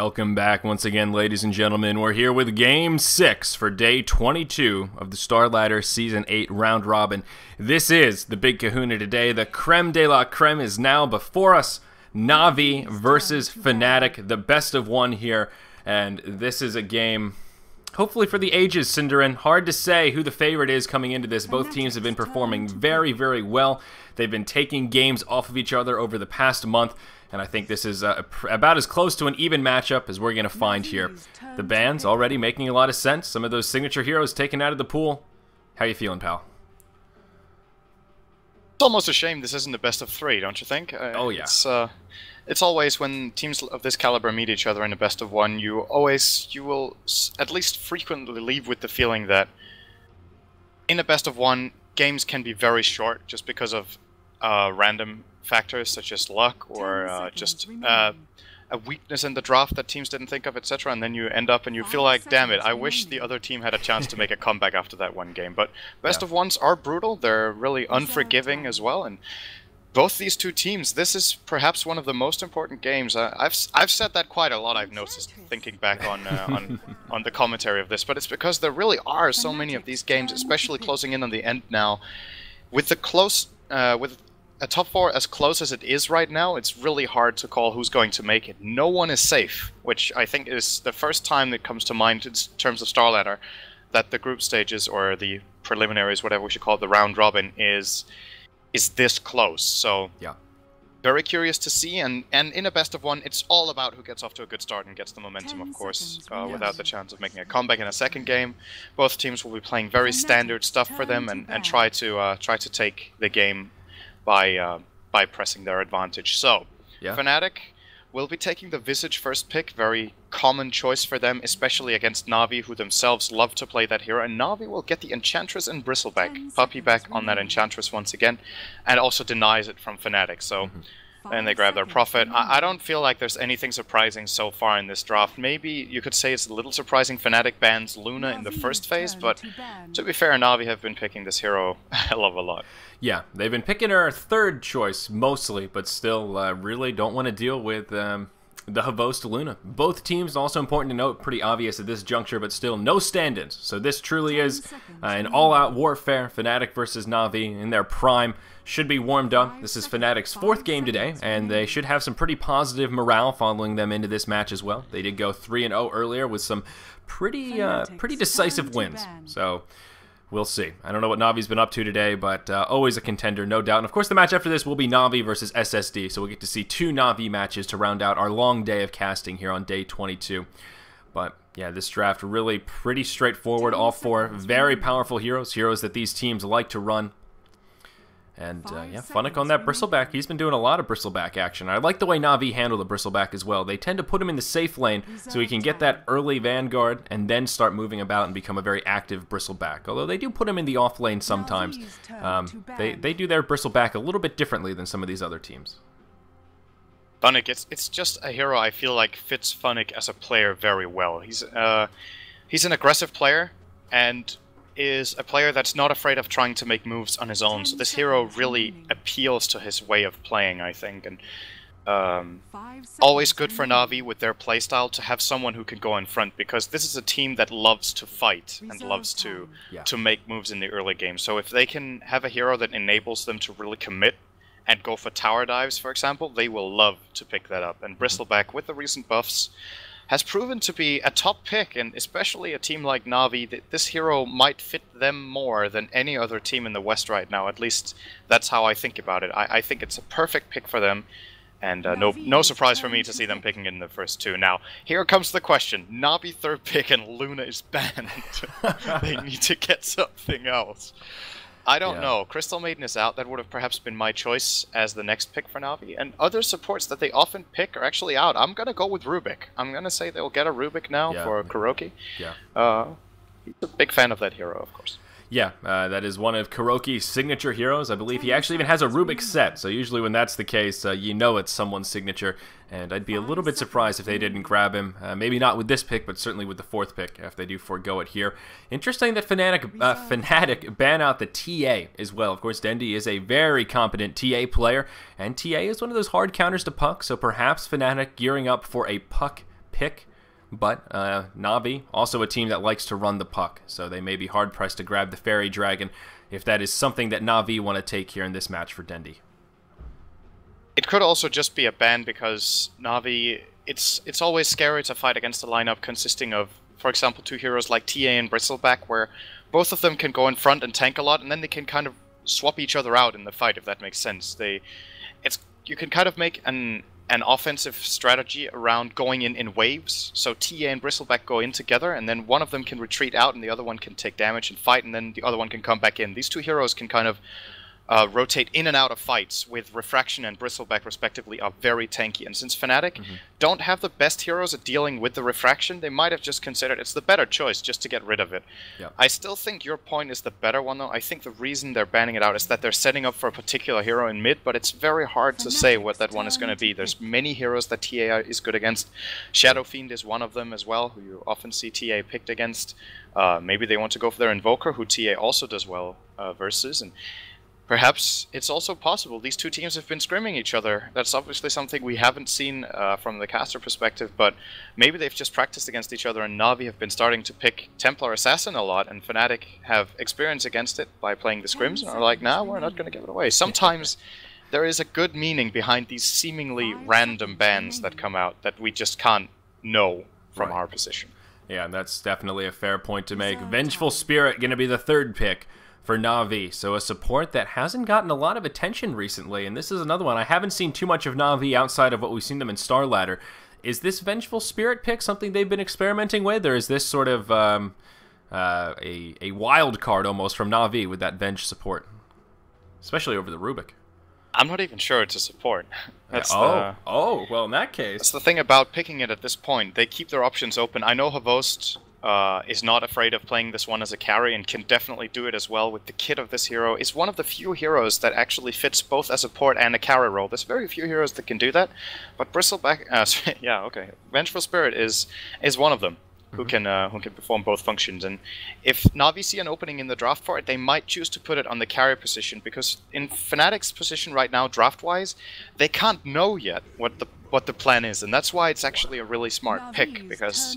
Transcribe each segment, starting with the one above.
Welcome back once again, ladies and gentlemen. We're here with Game 6 for Day 22 of the Starladder Season 8 Round Robin. This is the big kahuna today. The creme de la creme is now before us. Na'Vi versus Fnatic, the best of one here. And this is a game, hopefully for the ages, Cinderin. Hard to say who the favorite is coming into this. Both teams have been performing very, very well. They've been taking games off of each other over the past month. And I think this is about as close to an even matchup as we're going to find here. The bans already making a lot of sense. Some of those signature heroes taken out of the pool. How you feeling, pal? It's almost a shame this isn't the best of three, don't you think? Oh, yeah. It's always when teams of this caliber meet each other in a best of one, you will at least frequently leave with the feeling that in a best of one, games can be very short just because of random factors such as luck or just a weakness in the draft that teams didn't think of, etc. And then you end up and you feel like, damn it, I wish the other team had a chance to make a comeback after that one game. But best of ones are brutal. They're really unforgiving as well. And both these two teams, this is perhaps one of the most important games. I've said that quite a lot, I've noticed, thinking back on the commentary of this. But it's because there really are so many of these games, especially closing in on the end now. With the with a top four as close as it is right now, it's really hard to call who's going to make it. No one is safe, which I think is the first time that comes to mind in terms of Starladder, that the group stages or the preliminaries, whatever we should call it, the round robin, is this close. So yeah, very curious to see. And in a best of one, it's all about who gets off to a good start and gets the momentum, of course, without the chance of making a comeback in a second game. Both teams will be playing very standard stuff for them and try to take the game by pressing their advantage. So, Fnatic will be taking the Visage first pick, very common choice for them, especially against Na'Vi, who themselves love to play that hero. And Na'Vi will get the Enchantress and Bristleback, Puppy back on that Enchantress once again, and also denies it from Fnatic. So, and they grab their Prophet. I don't feel like there's anything surprising so far in this draft. Maybe you could say it's a little surprising Fnatic bans Luna in the first phase, but to be fair, Na'Vi have been picking this hero a hell of a lot. Yeah, they've been picking her third choice mostly, but still really don't want to deal with the Havost Luna. Both teams, also important to note, pretty obvious at this juncture, but still no stand-ins. So this truly is an all-out warfare. Fnatic versus Na'Vi in their prime should be warmed up. This is Fnatic's fourth game today, and they should have some pretty positive morale following them into this match as well. They did go 3-0 earlier with some pretty decisive wins. So we'll see. I don't know what Na'Vi's been up to today, but always a contender, no doubt. And of course, the match after this will be Na'Vi versus SSD, so we'll get to see two Na'Vi matches to round out our long day of casting here on Day 22. But yeah, this draft really pretty straightforward. All four very powerful heroes that these teams like to run. And yeah, Fnatic on that Bristleback. He's been doing a lot of Bristleback action. I like the way Na'Vi handle the Bristleback as well. They tend to put him in the safe lane so he can get that early Vanguard and then start moving about and become a very active Bristleback. Although they do put him in the off lane sometimes. They do their Bristleback a little bit differently than some of these other teams. Fnatic, it's just a hero I feel like fits Fnatic as a player very well. He's an aggressive player and is a player that's not afraid of trying to make moves on his own. So this hero really appeals to his way of playing, I think. And always good for Na'Vi with their playstyle to have someone who can go in front, because this is a team that loves to fight and loves to make moves in the early game. So if they can have a hero that enables them to really commit and go for tower dives, for example, they will love to pick that up. And Bristleback, with the recent buffs, has proven to be a top pick, and especially a team like Na'Vi, this hero might fit them more than any other team in the West right now. At least that's how I think about it. I think it's a perfect pick for them, and no surprise for me to see them picking it in the first two. Now, here comes the question. Na'Vi third pick and Luna is banned. They need to get something else. I don't know. Crystal Maiden is out. That would have perhaps been my choice as the next pick for Na'Vi. And other supports that they often pick are actually out. I'm going to go with Rubik. I'm going to say they'll get a Rubik now for KuroKy. Yeah. He's a big fan of that hero, of course. Yeah, that is one of KuroKy's signature heroes. I believe he actually even has a Rubik set, so usually when that's the case, you know it's someone's signature, and I'd be a little bit surprised if they didn't grab him. Maybe not with this pick, but certainly with the fourth pick, if they do forego it here. Interesting that Fnatic ban out the TA as well. Of course, Dendi is a very competent TA player, and TA is one of those hard counters to Puck, so perhaps Fnatic gearing up for a Puck pick. But Na'Vi, also a team that likes to run the puck, so they may be hard-pressed to grab the Fairy Dragon if that is something that Na'Vi want to take here in this match for Dendi. It could also just be a ban because Na'Vi, it's always scary to fight against a lineup consisting of, for example, two heroes like TA and Bristleback, where both of them can go in front and tank a lot, and then they can kind of swap each other out in the fight, if that makes sense. You can kind of make an offensive strategy around going in waves. So TA and Bristleback go in together, and then one of them can retreat out, and the other one can take damage and fight, and then the other one can come back in. These two heroes can kind of rotate in and out of fights, with Refraction and Bristleback respectively are very tanky. And since Fnatic don't have the best heroes at dealing with the Refraction, they might have just considered it's the better choice just to get rid of it. Yep. I still think your point is the better one though. I think the reason they're banning it out is that they're setting up for a particular hero in mid, but it's very hard to say what that one is going to be. There's many heroes that TA is good against. Shadow Fiend is one of them as well, who you often see TA picked against. Maybe they want to go for their Invoker, who TA also does well versus, and perhaps it's also possible these two teams have been scrimming each other. That's obviously something we haven't seen from the caster perspective, but maybe they've just practiced against each other, and Na'Vi have been starting to pick Templar Assassin a lot, and Fnatic have experience against it by playing the scrims, and are like, nah, we're not going to give it away. Sometimes there is a good meaning behind these seemingly random bans that come out that we just can't know from our position. Yeah, and that's definitely a fair point to make. Vengeful Spirit going to be the third pick for Na'Vi, so a support that hasn't gotten a lot of attention recently, and this is another one. I haven't seen too much of Na'Vi outside of what we've seen them in Starladder. Is this Vengeful Spirit pick something they've been experimenting with, or is this sort of a wild card almost from Na'Vi with that Venge support, especially over the Rubik? I'm not even sure it's a support. That's well, in that case, that's the thing about picking it at this point. They keep their options open. I know Havost is not afraid of playing this one as a carry and can definitely do it as well with the kit of this hero. Is one of the few heroes that actually fits both a support and a carry role. There's very few heroes that can do that, but Bristleback, yeah, okay, Vengeful Spirit is one of them who can perform both functions. And if Na'Vi see an opening in the draft for it, they might choose to put it on the carry position, because in Fnatic's position right now, draft-wise, they can't know yet what the plan is, and that's why it's actually a really smart pick, because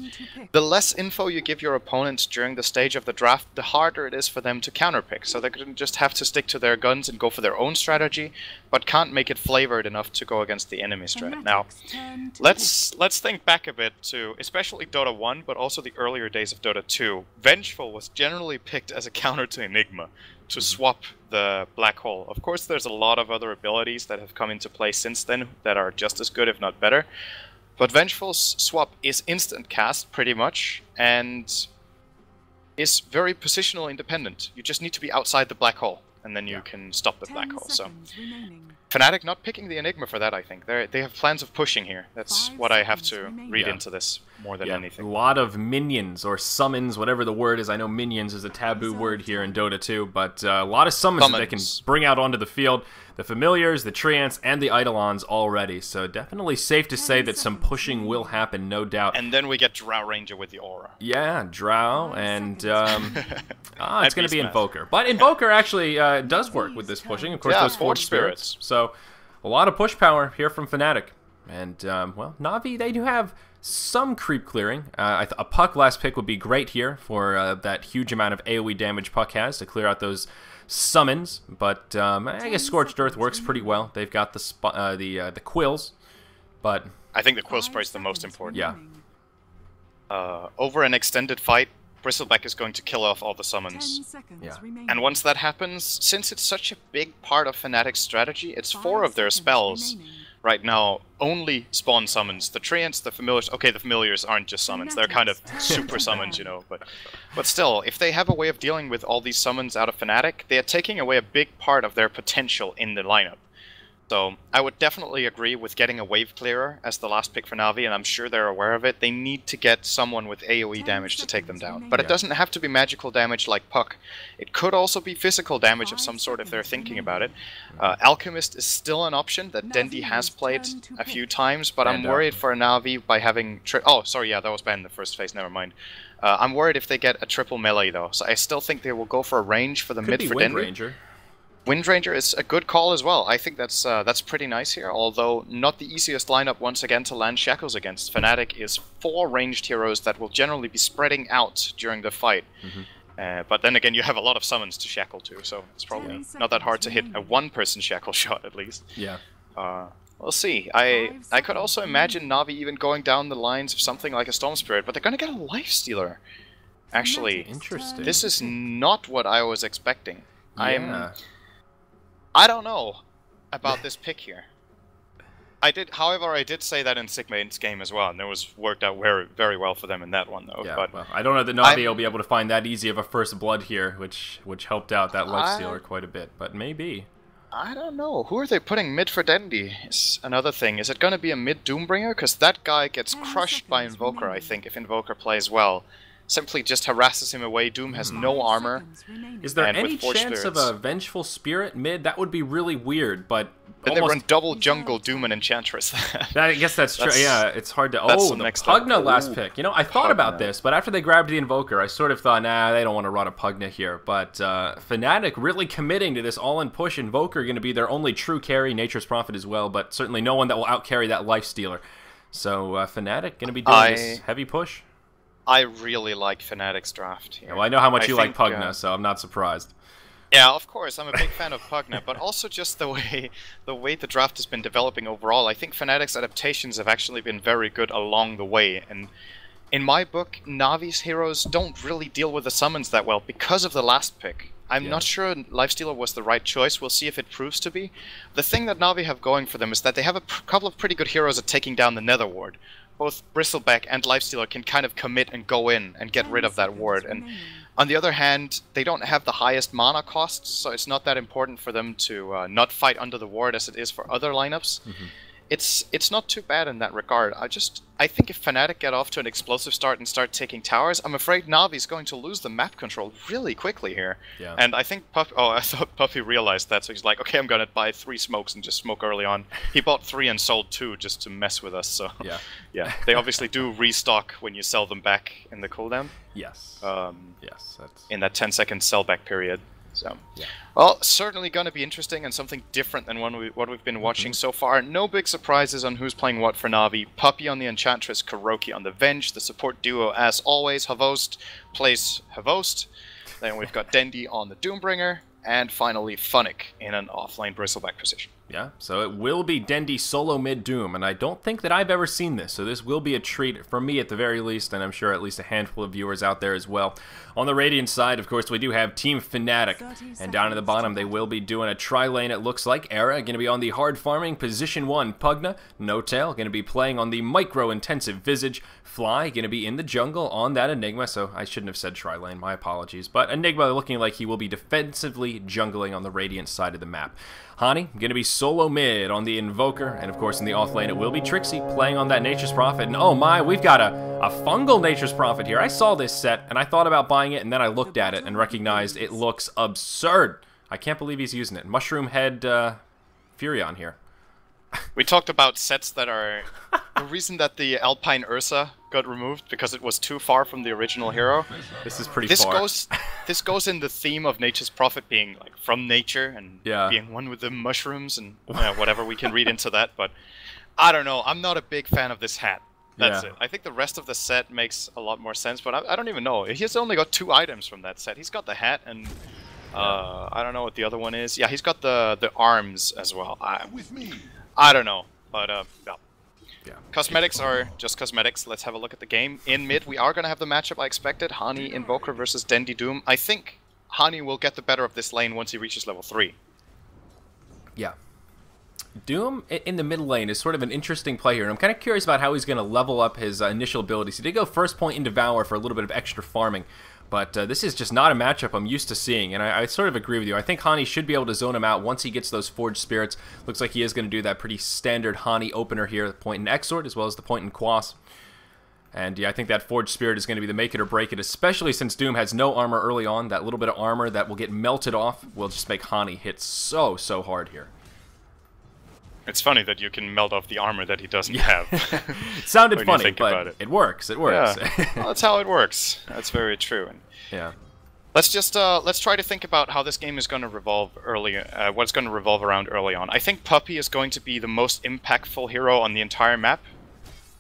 the less info you give your opponents during the stage of the draft, the harder it is for them to counterpick. So they can just have to stick to their guns and go for their own strategy, but can't make it flavored enough to go against the enemy strat. Now, let's think back a bit to especially Dota 1, but also the earlier days of Dota 2. Vengeful was generally picked as a counter to Enigma, to swap the black hole. Of course, there's a lot of other abilities that have come into play since then that are just as good, if not better. But Vengeful's swap is instant cast, pretty much, and is very positional independent. You just need to be outside the black hole, and then you can stop the black hole. So Fnatic not picking the Enigma for that, I think. They have plans of pushing here. That's what I have to read into this more than anything. A lot of minions, or summons, whatever the word is. I know minions is a taboo word here in Dota 2, but a lot of summons that they can bring out onto the field. The Familiars, the Treants, and the Eidolons already. So definitely safe to say that some pushing will happen, no doubt. And then we get Drow Ranger with the Aura. Yeah, Drow, and it's going to be Invoker. But Invoker actually does work with this pushing. Of course, those Forged Spirits. So a lot of push power here from Fnatic. And, well, Na'Vi, they do have some creep clearing. A Puck last pick would be great here for that huge amount of AoE damage Puck has to clear out those summons, but I guess Scorched Earth works pretty well. They've got the quills, but I think the quill spray is the most important. Yeah. Over an extended fight, Bristleback is going to kill off all the summons. Yeah. And once that happens, since it's such a big part of Fnatic's strategy, it's 4 of their spells right now only spawn summons. The Treants, the Familiars... Okay, the Familiars aren't just summons. They're kind of super summons, you know. But still, if they have a way of dealing with all these summons out of Fnatic, they are taking away a big part of their potential in the lineup. So I would definitely agree with getting a Wave Clearer as the last pick for Na'Vi, and I'm sure they're aware of it. They need to get someone with AoE damage to take them down. But it doesn't have to be magical damage like Puck. It could also be physical damage of some sort if they're thinking about it. Alchemist is still an option that Dendi has played a few times, but I'm worried for Na'Vi by having... Oh, sorry, yeah, that was banned in the first phase, never mind. I'm worried if they get a triple melee, though. So I still think they will go for a range for the mid for Dendi. Ranger. Windranger is a good call as well. I think that's pretty nice here, although not the easiest lineup once again to land Shackles against. Fnatic is 4 ranged heroes that will generally be spreading out during the fight. But then again, you have a lot of summons to shackle to, so it's probably not that hard to hit a one-person shackle shot at least. Yeah. We'll see. I could also imagine Na'Vi even going down the lines of something like a Storm Spirit, but they're gonna get a Lifestealer. Actually, interesting. This is not what I was expecting. I don't know about this pick here. However, I did say that in sigma.int's game as well, and it was worked out very, very well for them in that one, though. Yeah, but well, I don't know that Na'Vi will be able to find that easy of a first blood here, which helped out that Lifestealer quite a bit, but maybe. I don't know. Who are they putting mid for Dendi is another thing. Is it going to be a mid Doombringer? Because that guy gets crushed by Invoker, I think, if Invoker plays well. Simply just harasses him away. Doom has no armor. Is there any chance of a Vengeful Spirit mid? That would be really weird, but they run double jungle, Doom, and Enchantress. I guess that's true. Yeah, it's hard to... Oh, the Pugna last pick. You know, I thought about this, but after they grabbed the Invoker, I sort of thought, nah, they don't want to run a Pugna here. But Fnatic really committing to this all-in push. Invoker going to be their only true carry, Nature's Prophet as well, but certainly no one that will out-carry that Lifestealer. So Fnatic going to be doing this heavy push. I really like Fnatic's draft here. Yeah, well, I know how much you like Pugna, so I'm not surprised. Yeah, of course, I'm a big fan of Pugna, but also just the way the draft has been developing overall. I think Fnatic's adaptations have actually been very good along the way, and in my book, Navi's heroes don't really deal with the summons that well because of the last pick. I'm not sure Lifestealer was the right choice. We'll see if it proves to be. The thing that Na'Vi have going for them is that they have a couple of pretty good heroes at taking down the Nether Ward. Both Bristleback and Lifestealer can kind of commit and go in and get rid of that ward. And on the other hand, they don't have the highest mana costs, so it's not that important for them to not fight under the ward as it is for other lineups. It's not too bad in that regard. I think if Fnatic get off to an explosive start and start taking towers, I'm afraid Na'Vi's going to lose the map control really quickly here. Yeah. And I think I thought Puffy realized that, so he's like, okay, I'm gonna buy 3 smokes and just smoke early on. He bought 3 and sold 2 just to mess with us, so yeah. They obviously do restock when you sell them back in the cooldown. Yes. Yes, that's... in that 10-second sellback period. So, well, certainly going to be interesting and something different than what we've been watching so far. No big surprises on who's playing what for Na'Vi. Puppy on the Enchantress, Kuroki on the Venge. The support duo, as always, Havost plays Havost. Then we've got Dendi on the Doombringer. And finally, Fnatic in an offlane Bristleback position. Yeah, so it will be Dendi solo mid Doom, and I don't think that I've ever seen this, so this will be a treat for me at the very least, and I'm sure at least a handful of viewers out there as well. On the Radiant side, of course, we do have Team Fnatic, and down at the bottom they will be doing a tri-lane, it looks like. Era going to be on the hard farming position 1 Pugna, No Tail going to be playing on the micro-intensive Visage, Fly going to be in the jungle on that Enigma, so I shouldn't have said tri-lane, my apologies, but Enigma looking like he will be defensively jungling on the Radiant side of the map. Hani going to be solo mid on the Invoker, and of course in the off lane it will be Trixie playing on that Nature's Prophet, and oh my, we've got a fungal Nature's Prophet here. I saw this set, and I thought about buying it, and then I looked at it and recognized it looks absurd. I can't believe he's using it. Mushroom Head Furion here. We talked about sets that are... the reason that the Alpine Ursa got removed, because it was too far from the original hero. This is pretty far. This goes in the theme of Nature's Prophet being like from nature and being one with the mushrooms and whatever we can read into that, but I don't know. I'm not a big fan of this hat. That's it. I think the rest of the set makes a lot more sense, but I don't even know. He's only got 2 items from that set. He's got the hat and I don't know what the other one is. Yeah, he's got the arms as well. I don't know, but cosmetics are just cosmetics. Let's have a look at the game. In mid, we are going to have the matchup I expected. Hani Invoker versus Dendi Doom. I think Hani will get the better of this lane once he reaches level 3. Yeah. Doom in the mid lane is sort of an interesting play here, and I'm kind of curious about how he's going to level up his initial abilities. He did go first point in Devour for a little bit of extra farming, but this is just not a matchup I'm used to seeing, and I sort of agree with you. I think Hani should be able to zone him out once he gets those Forged Spirits. Looks like he is going to do that pretty standard Hani opener here, the point in Exort as well as the point in Quas. And yeah, I think that Forged Spirit is going to be the make it or break it, especially since Doom has no armor early on. That little bit of armor that will get melted off will just make Hani hit so hard here. It's funny that you can melt off the armor that he doesn't have. It sounded funny, but it works. It works. Yeah. Well, that's how it works. That's very true. Yeah. Let's try to think about how this game is going to revolve what it's going to revolve around early on. I think Puppey is going to be the most impactful hero on the entire map.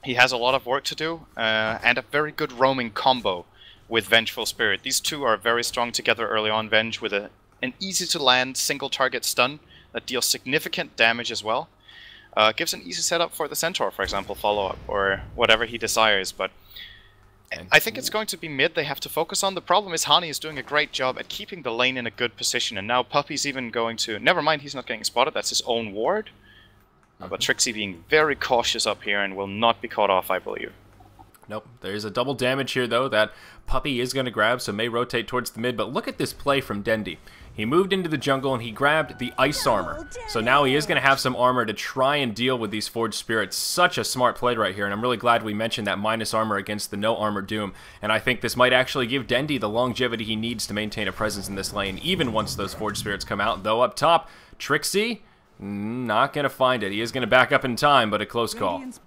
He has a lot of work to do, and a very good roaming combo with Vengeful Spirit. These two are very strong together early on. Venge with an easy-to-land single-target stun that deals significant damage as well. Gives an easy setup for the Centaur, for example, follow-up, or whatever he desires, but I think it's going to be mid they have to focus on. The problem is Hani is doing a great job at keeping the lane in a good position, and now Puppey's even going to... Never mind, he's not getting spotted, that's his own ward. But Trixie being very cautious up here and will not be caught off, I believe. Nope. There's a double damage here, though, that Puppey is going to grab, so may rotate towards the mid. But look at this play from Dendi. He moved into the jungle and he grabbed the ice armor. So now he is going to have some armor to try and deal with these Forged Spirits. Such a smart play right here, and I'm really glad we mentioned that minus armor against the no armor Doom. And I think this might actually give Dendi the longevity he needs to maintain a presence in this lane, even once those Forged Spirits come out. Though up top, Trixie... not going to find it. He is going to back up in time, but a close call. And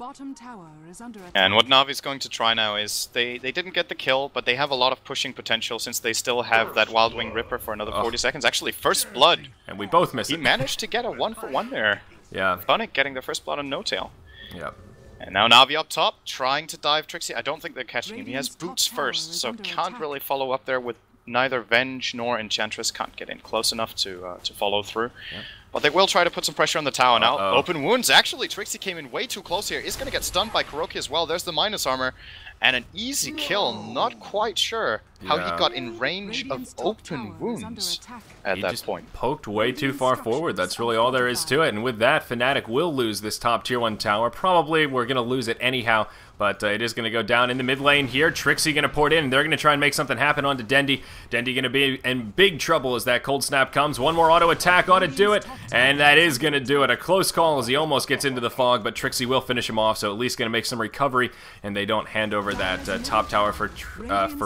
what Navi's going to try now is, they didn't get the kill, but they have a lot of pushing potential since they still have that Wild Wing Ripper for another 40 seconds. Actually, first blood. And we both missed it. He managed to get a 1-for-1 there. Yeah. Fnatic getting their first blood on No Tail. Yep. And now Navi up top, trying to dive Trixie. I don't think they're catching him. He has boots first, so can't really follow up there with neither Venge nor Enchantress. Can't get in close enough to follow through. Yep. But they will try to put some pressure on the tower now. Open wounds. Actually, Trixie came in way too close here. Is going to get stunned by KuroKy as well. There's the minus armor. And an easy kill. Not quite sure how he got in range of open wounds at that point. Poked way too far forward. That's really all there is to it. And with that, Fnatic will lose this top tier 1 tower. Probably we're going to lose it anyhow. But it is going to go down in the mid lane here. Trixie going to port in. They're going to try and make something happen onto Dendi. Dendi going to be in big trouble as that cold snap comes. One more auto attack ought to do it. And that is going to do it. A close call as he almost gets into the fog. But Trixie will finish him off. So at least going to make some recovery. And they don't hand over that top tower for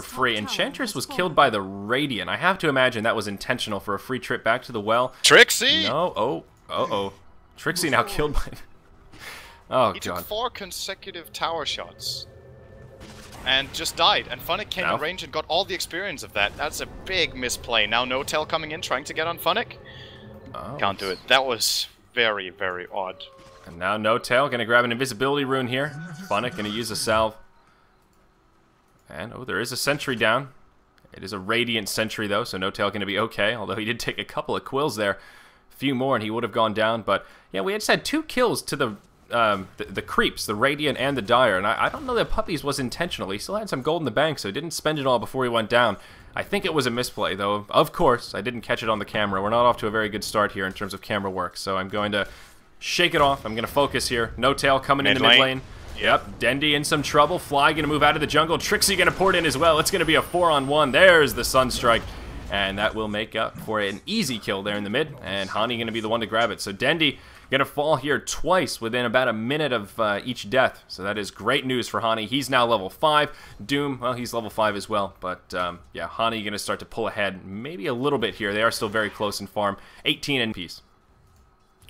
free. Enchantress was killed by the Radiant. I have to imagine that was intentional for a free trip back to the well. Trixie! No. Oh. Uh-oh. Trixie now killed by... Oh, he God. took 4 consecutive tower shots and just died. And Fnatic came in range and got all the experience of that. That's a big misplay. Now No Tail coming in, trying to get on Fnatic. Can't do it. That was very, very odd. And now No Tail going to grab an invisibility rune here. Fnatic going to use a salve. And, oh, there is a sentry down. It is a Radiant sentry, though, so No Tail going to be okay. Although he did take a couple of quills there. A few more and he would have gone down. But, yeah, we just had 2 kills to the creeps, the Radiant and the Dire, and I don't know that Puppey's was intentional. He still had some gold in the bank, so he didn't spend it all before he went down. I think it was a misplay, though. Of course, I didn't catch it on the camera. We're not off to a very good start here in terms of camera work, so I'm going to shake it off. I'm going to focus here. No Tail coming in the mid lane. Yep, Dendi in some trouble. Fly going to move out of the jungle. Trixie going to port in as well. It's going to be a 4-on-1. There's the Sunstrike. And that will make up for an easy kill there in the mid. And Hani going to be the one to grab it. So Dendi going to fall here twice within about a minute of each death. So that is great news for Hani. He's now level 5. Doom, well, he's level 5 as well. But, yeah, Hani going to start to pull ahead maybe a little bit here. They are still very close in farm. 18 in piece.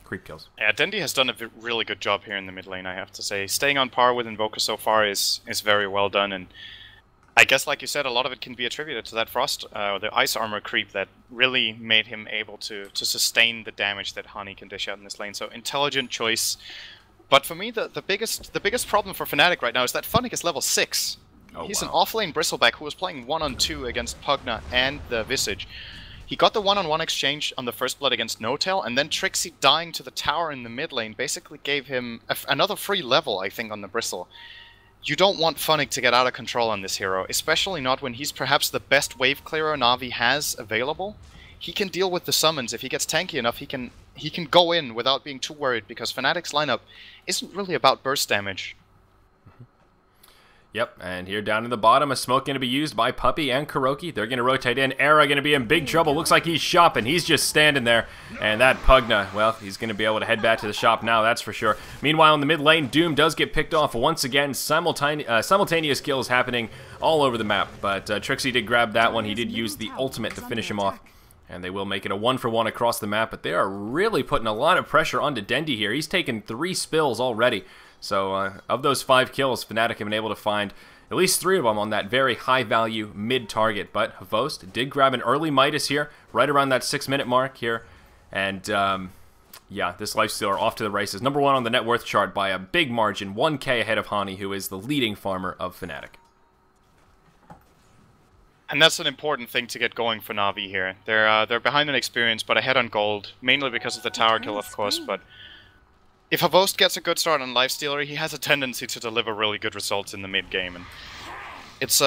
Creep kills. Yeah, Dendi has done a really good job here in the mid lane, I have to say. Staying on par with Invoker so far is very well done. And I guess, like you said, a lot of it can be attributed to that Frost, the Ice Armor creep that really made him able to sustain the damage that Hani can dish out in this lane. So, intelligent choice. But for me, the biggest problem for Fnatic right now is that Fnatic is level 6. He's an off-lane Bristleback who was playing 1-on-2 against Pugna and the Visage. He got the 1-on-1 exchange on the first blood against No Tail, and then Trixie dying to the tower in the mid lane basically gave him another free level, I think, on the Bristle. You don't want Fnatic to get out of control on this hero, especially not when he's perhaps the best wave clearer Na'Vi has available. He can deal with the summons. If he gets tanky enough, he can go in without being too worried, because Fnatic's lineup isn't really about burst damage. Yep, and here down in the bottom, a smoke going to be used by Puppey and KuroKy. They're going to rotate in. Era going to be in big trouble. Looks like he's shopping. He's just standing there. And that Pugna, well, he's going to be able to head back to the shop now, that's for sure. Meanwhile, in the mid lane, Doom does get picked off once again. Simultaneous kills happening all over the map. But Trixie did grab that one. He did use the ultimate to finish him off. And they will make it a 1-for-1 across the map. But they are really putting a lot of pressure onto Dendi here. He's taken 3 spills already. So, of those 5 kills, Fnatic have been able to find at least 3 of them on that very high-value mid-target. But Hvost did grab an early Midas here, right around that 6-minute mark here. And, yeah, this Lifestealer off to the races. Number 1 on the net worth chart by a big margin, 1k ahead of Hani, who is the leading farmer of Fnatic. And that's an important thing to get going for Na'Vi here. They're behind in experience, but ahead on gold, mainly because of the tower kill, of course. But if Hvost gets a good start on Lifestealer, he has a tendency to deliver really good results in the mid game, and it's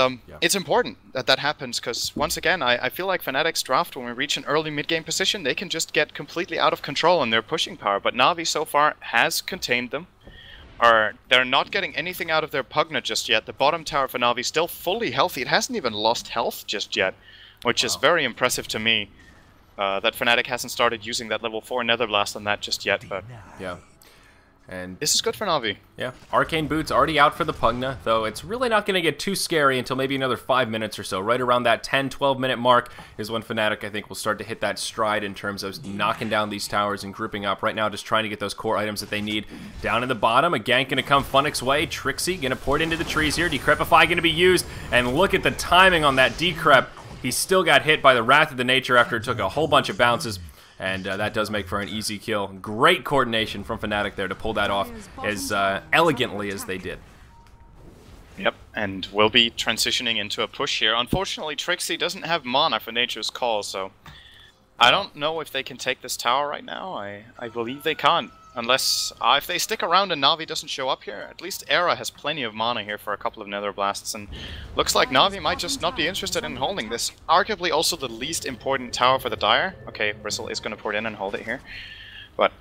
important that that happens, because once again, I feel like Fnatic's draft, when we reach an early mid game position, they can just get completely out of control in their pushing power. But Na'Vi so far has contained them. They're not getting anything out of their Pugna just yet. The bottom tower for Na'Vi still fully healthy. It hasn't even lost health just yet, which is very impressive to me. That Fnatic hasn't started using that level 4 Nether Blast on that just yet, but yeah. And this is good for Na'Vi. Yeah, Arcane Boots already out for the Pugna, though it's really not going to get too scary until maybe another 5 minutes or so. Right around that 10-12 minute mark is when Fnatic, I think, will start to hit that stride in terms of knocking down these towers and grouping up. Right now, just trying to get those core items that they need. Down in the bottom, a gank going to come Funnic's way. Trixie going to port into the trees here. Decrepify going to be used, and look at the timing on that Decrep. He still got hit by the Wrath of the Nature after it took a whole bunch of bounces. And that does make for an easy kill. Great coordination from Fnatic there to pull that off as elegantly as they did. Yep, and we'll be transitioning into a push here. Unfortunately, Trixie doesn't have mana for Nature's Call, so I don't know if they can take this tower right now. I believe they can't. Unless, if they stick around and Na'Vi doesn't show up here, at least Era has plenty of mana here for a couple of Nether Blasts, and looks like Na'Vi might just not be interested in holding this. Arguably also the least important tower for the Dire. Okay, Bristle is going to port in and hold it here, but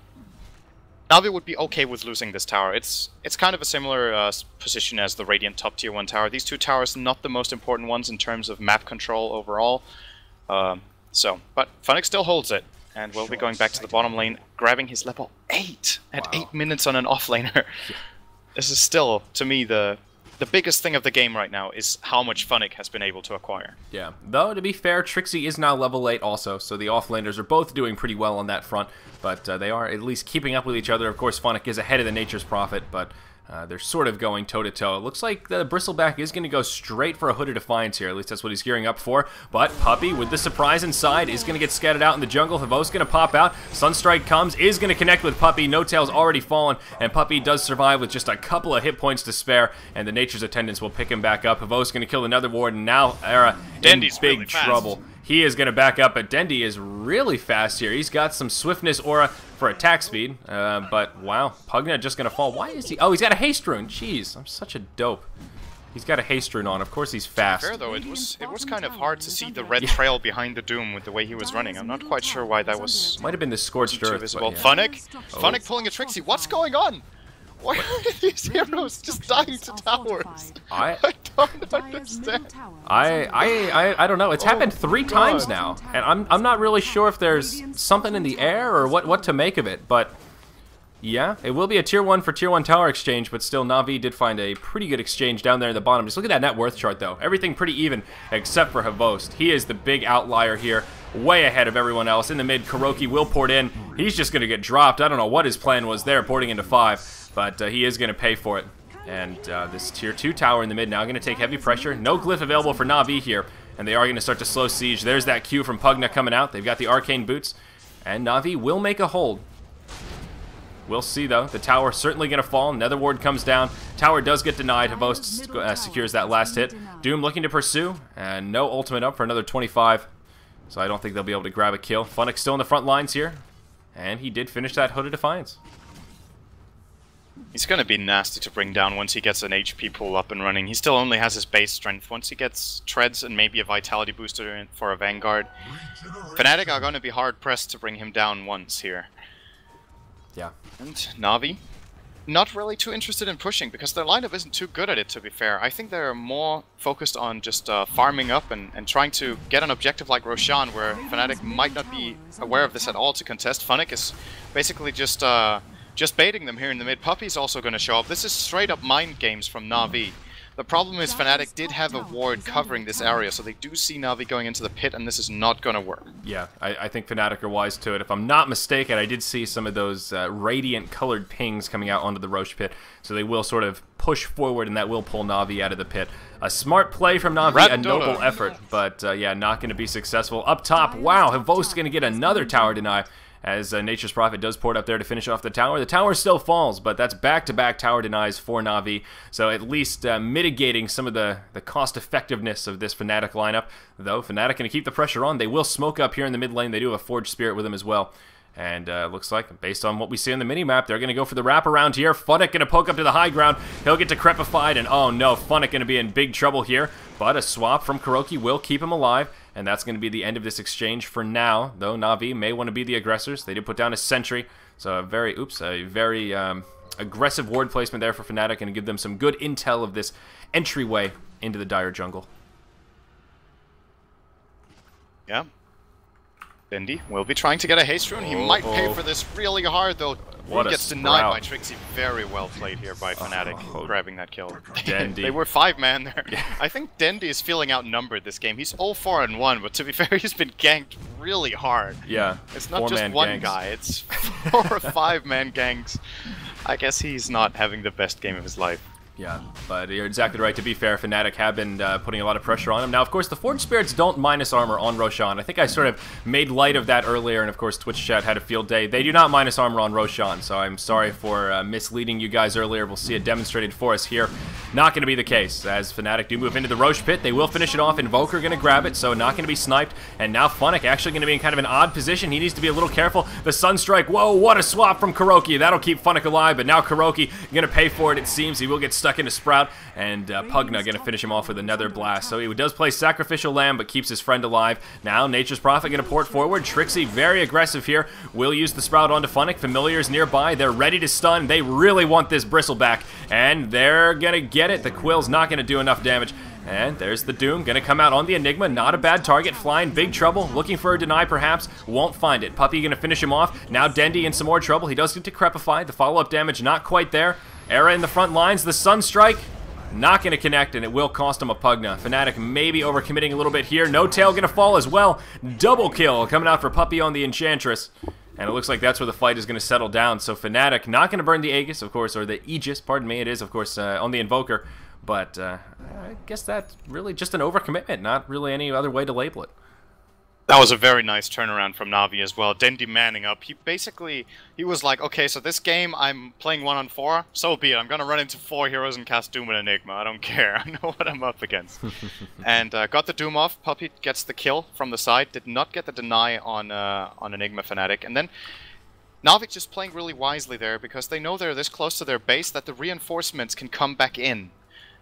Na'Vi would be okay with losing this tower. It's kind of a similar position as the Radiant top tier 1 tower. These two towers not the most important ones in terms of map control overall, but Funnic still holds it. And we'll be going back to the bottom lane, grabbing his level 8 at 8 minutes on an offlaner. This is still, to me, the biggest thing of the game right now is how much Funnic has been able to acquire. Yeah, though, to be fair, Trixie is now level 8 also, so the offlaners are both doing pretty well on that front, but they are at least keeping up with each other. Of course, Funnic is ahead of the Nature's Prophet, but they're sort of going toe-to-toe. It looks like the Bristleback is going to go straight for a Hooded Defiance here. At least that's what he's gearing up for. But Puppey, with the surprise inside, is going to get scattered out in the jungle. Hvost going to pop out. Sunstrike comes, is going to connect with Puppey. No Tail's already fallen, and Puppey does survive with just a couple of hit points to spare, and the Nature's Attendants will pick him back up. Hvost going to kill another ward, and now Era in big really trouble. He is going to back up, but Dendi is really fast here. He's got some swiftness aura for attack speed, but wow, Pugna just going to fall. Why is he? Oh, he's got a haste rune. Jeez, I'm such a dope. He's got a haste rune on. Of course he's fast. Fair though, it was kind of hard to see the red trail behind the Doom with the way he was running. I'm not quite sure why that was. Might have been the Scorched Earth. Visible. Yeah. Funnic pulling a Trixie. What's going on? Why are these heroes just dying to towers? I don't understand. I don't know. It's happened 3 times now, and I'm not really sure if there's something in the air or what to make of it. But yeah, it will be a tier 1 for tier 1 tower exchange, but still Na'Vi did find a pretty good exchange down there in the bottom. Just look at that net worth chart though. Everything pretty even except for Hvost. He is the big outlier here, way ahead of everyone else. In the mid, Kuroki will port in. He's just going to get dropped. I don't know what his plan was there, porting into 5. But he is going to pay for it. And this tier 2 tower in the mid now going to take heavy pressure. No glyph available for Na'Vi here. And they are going to start to slow siege. There's that Q from Pugna coming out. They've got the Arcane Boots. And Na'Vi will make a hold. We'll see, though. The tower certainly going to fall. Nether Ward comes down. Tower does get denied. Hvost secures that last hit. Doom looking to pursue. And no ultimate up for another 25. So I don't think they'll be able to grab a kill. Funnic still in the front lines here. And he did finish that Hooded Defiance. He's going to be nasty to bring down once he gets an HP pool up and running. He still only has his base strength. Once he gets treads and maybe a vitality booster for a Vanguard, Fnatic are going to be hard-pressed to bring him down once here. Yeah. And Na'Vi, not really too interested in pushing because their lineup isn't too good at it, to be fair. I think they're more focused on just farming up and trying to get an objective like Roshan, where Fnatic might not be aware of this at all to contest. Funnic is basically just baiting them here in the mid. Puppey's also going to show up. This is straight up mind games from Na'Vi. The problem is Fnatic did have a ward covering this area, so they do see Na'Vi going into the pit, and this is not going to work. Yeah, I think Fnatic are wise to it. If I'm not mistaken, I did see some of those radiant colored pings coming out onto the Roche pit, so they will sort of push forward, and that will pull Na'Vi out of the pit. A smart play from Na'Vi, a noble effort, but yeah, not going to be successful. Up top, wow, Havost going to get another tower deny, as Nature's Prophet does port up there to finish off the tower. The tower still falls, but that's back-to-back tower denies for Na'Vi, so at least mitigating some of the cost-effectiveness of this Fnatic lineup. Though, Fnatic going to keep the pressure on. They will smoke up here in the mid lane. They do have a Forged Spirit with them as well. And looks like, based on what we see on the minimap, they're going to go for the wraparound here. Fnatic going to poke up to the high ground. He'll get decrepified, and oh no, Fnatic going to be in big trouble here. But a swap from KuroKy will keep him alive, and that's going to be the end of this exchange for now. Though Na'Vi may want to be the aggressors. They did put down a sentry, so a very aggressive ward placement there for Fnatic, and give them some good intel of this entryway into the dire jungle. Yeah. Dendi will be trying to get a haste rune. He might pay for this really hard, though. What he gets denied by Trixie. Very well played here by Fnatic, grabbing that kill. Dendi. They were 5-man there. Yeah. I think Dendi is feeling outnumbered this game. He's 0-4-1, but to be fair, he's been ganked really hard. Yeah. It's not just one guy, it's 4 or 5-man ganks. I guess he's not having the best game of his life. Yeah, but you're exactly right. To be fair, Fnatic have been putting a lot of pressure on him. Now, of course, the Forged Spirits don't minus armor on Roshan. I think I sort of made light of that earlier, and of course, Twitch chat had a field day. They do not minus armor on Roshan, so I'm sorry for misleading you guys earlier. We'll see it demonstrated for us here. Not going to be the case, as Fnatic do move into the Roche pit. They will finish it off. Invoker going to grab it, so not going to be sniped. And now Fnatic actually going to be in kind of an odd position. He needs to be a little careful. The Sunstrike, whoa, what a swap from KuroKy. That'll keep Fnatic alive, but now KuroKy going to pay for it, it seems. He will get stuck into Sprout. And Pugna going to finish him off with another blast. So he does play Sacrificial Lamb, but keeps his friend alive. Now, Nature's Prophet going to port forward. Trixie, very aggressive here. Will use the Sprout onto Fnatic. Familiars nearby. They're ready to stun. They really want this Bristleback. And they're going to get it. The Quill's not going to do enough damage. And there's the Doom. Going to come out on the Enigma. Not a bad target. Flying big trouble. Looking for a deny, perhaps. Won't find it. Puppy going to finish him off. Now Dendi in some more trouble. He does get decrepified. The follow-up damage not quite there. Era in the front lines. The Sunstrike. Not going to connect, and it will cost him a Pugna. Fnatic maybe overcommitting a little bit here. No Tail going to fall as well. Double kill coming out for Puppy on the Enchantress. And it looks like that's where the fight is going to settle down. So Fnatic not going to burn the Aegis, of course, or the Aegis, pardon me. It is, of course, on the Invoker. But I guess that's really just an overcommitment. Not really any other way to label it. That was a very nice turnaround from Na'Vi as well. Dendi manning up. He was like, okay, so this game I'm playing 1-on-4, so be it. I'm going to run into 4 heroes and cast Doom and Enigma. I don't care. I know what I'm up against. And got the Doom off. Puppy gets the kill from the side. Did not get the deny on Enigma Fnatic. And then Na'Vi just playing really wisely there because they know they're this close to their base that the reinforcements can come back in.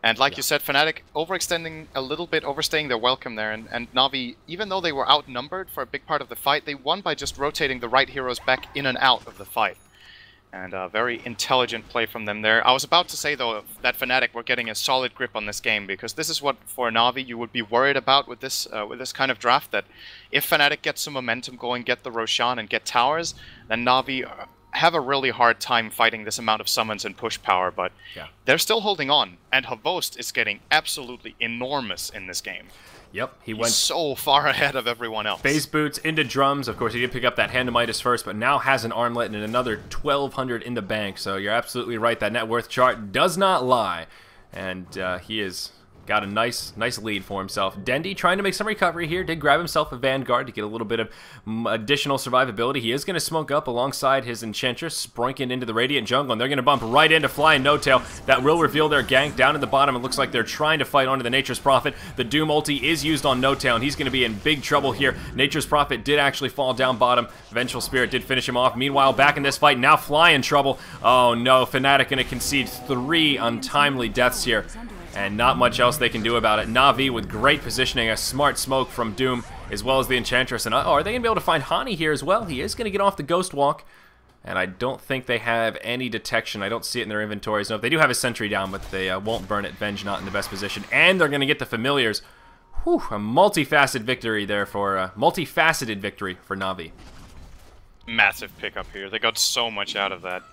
And like you said, Fnatic overextending a little bit, overstaying their welcome there, and Na'Vi, even though they were outnumbered for a big part of the fight, they won by just rotating the right heroes back in and out of the fight. And a very intelligent play from them there. I was about to say, though, that Fnatic were getting a solid grip on this game, because this is what, for Na'Vi, you would be worried about with this kind of draft, that if Fnatic gets some momentum going, get the Roshan and get towers, then Na'Vi have a really hard time fighting this amount of summons and push power, but they're still holding on, and Havost is getting absolutely enormous in this game. Yep, He's went so far ahead of everyone else. Phase boots into drums. Of course, he did pick up that Handamitis first, but now has an armlet and another 1,200 in the bank, so you're absolutely right. That net worth chart does not lie, and he is got a nice lead for himself. Dendi trying to make some recovery here. Did grab himself a Vanguard to get a little bit of additional survivability. He is going to smoke up alongside his Enchantress, Sproinking into the Radiant Jungle, and they're going to bump right into Flying No Tail. That will reveal their gank down in the bottom. It looks like they're trying to fight onto the Nature's Prophet. The Doom ulti is used on No Tail, and he's going to be in big trouble here. Nature's Prophet did actually fall down bottom. Vengeful Spirit did finish him off. Meanwhile, back in this fight, now Fly in trouble. Oh no, Fnatic going to concede 3 untimely deaths here. And not much else they can do about it. Na'Vi with great positioning, a smart smoke from Doom, as well as the Enchantress. And are they going to be able to find Hani here as well? He is going to get off the Ghost Walk. And I don't think they have any detection. I don't see it in their inventories. No, they do have a sentry down, but they won't burn it. Venge not in the best position. And they're going to get the Familiars. Whew, a multifaceted victory there for Na'Vi. Massive pickup here. They got so much out of that.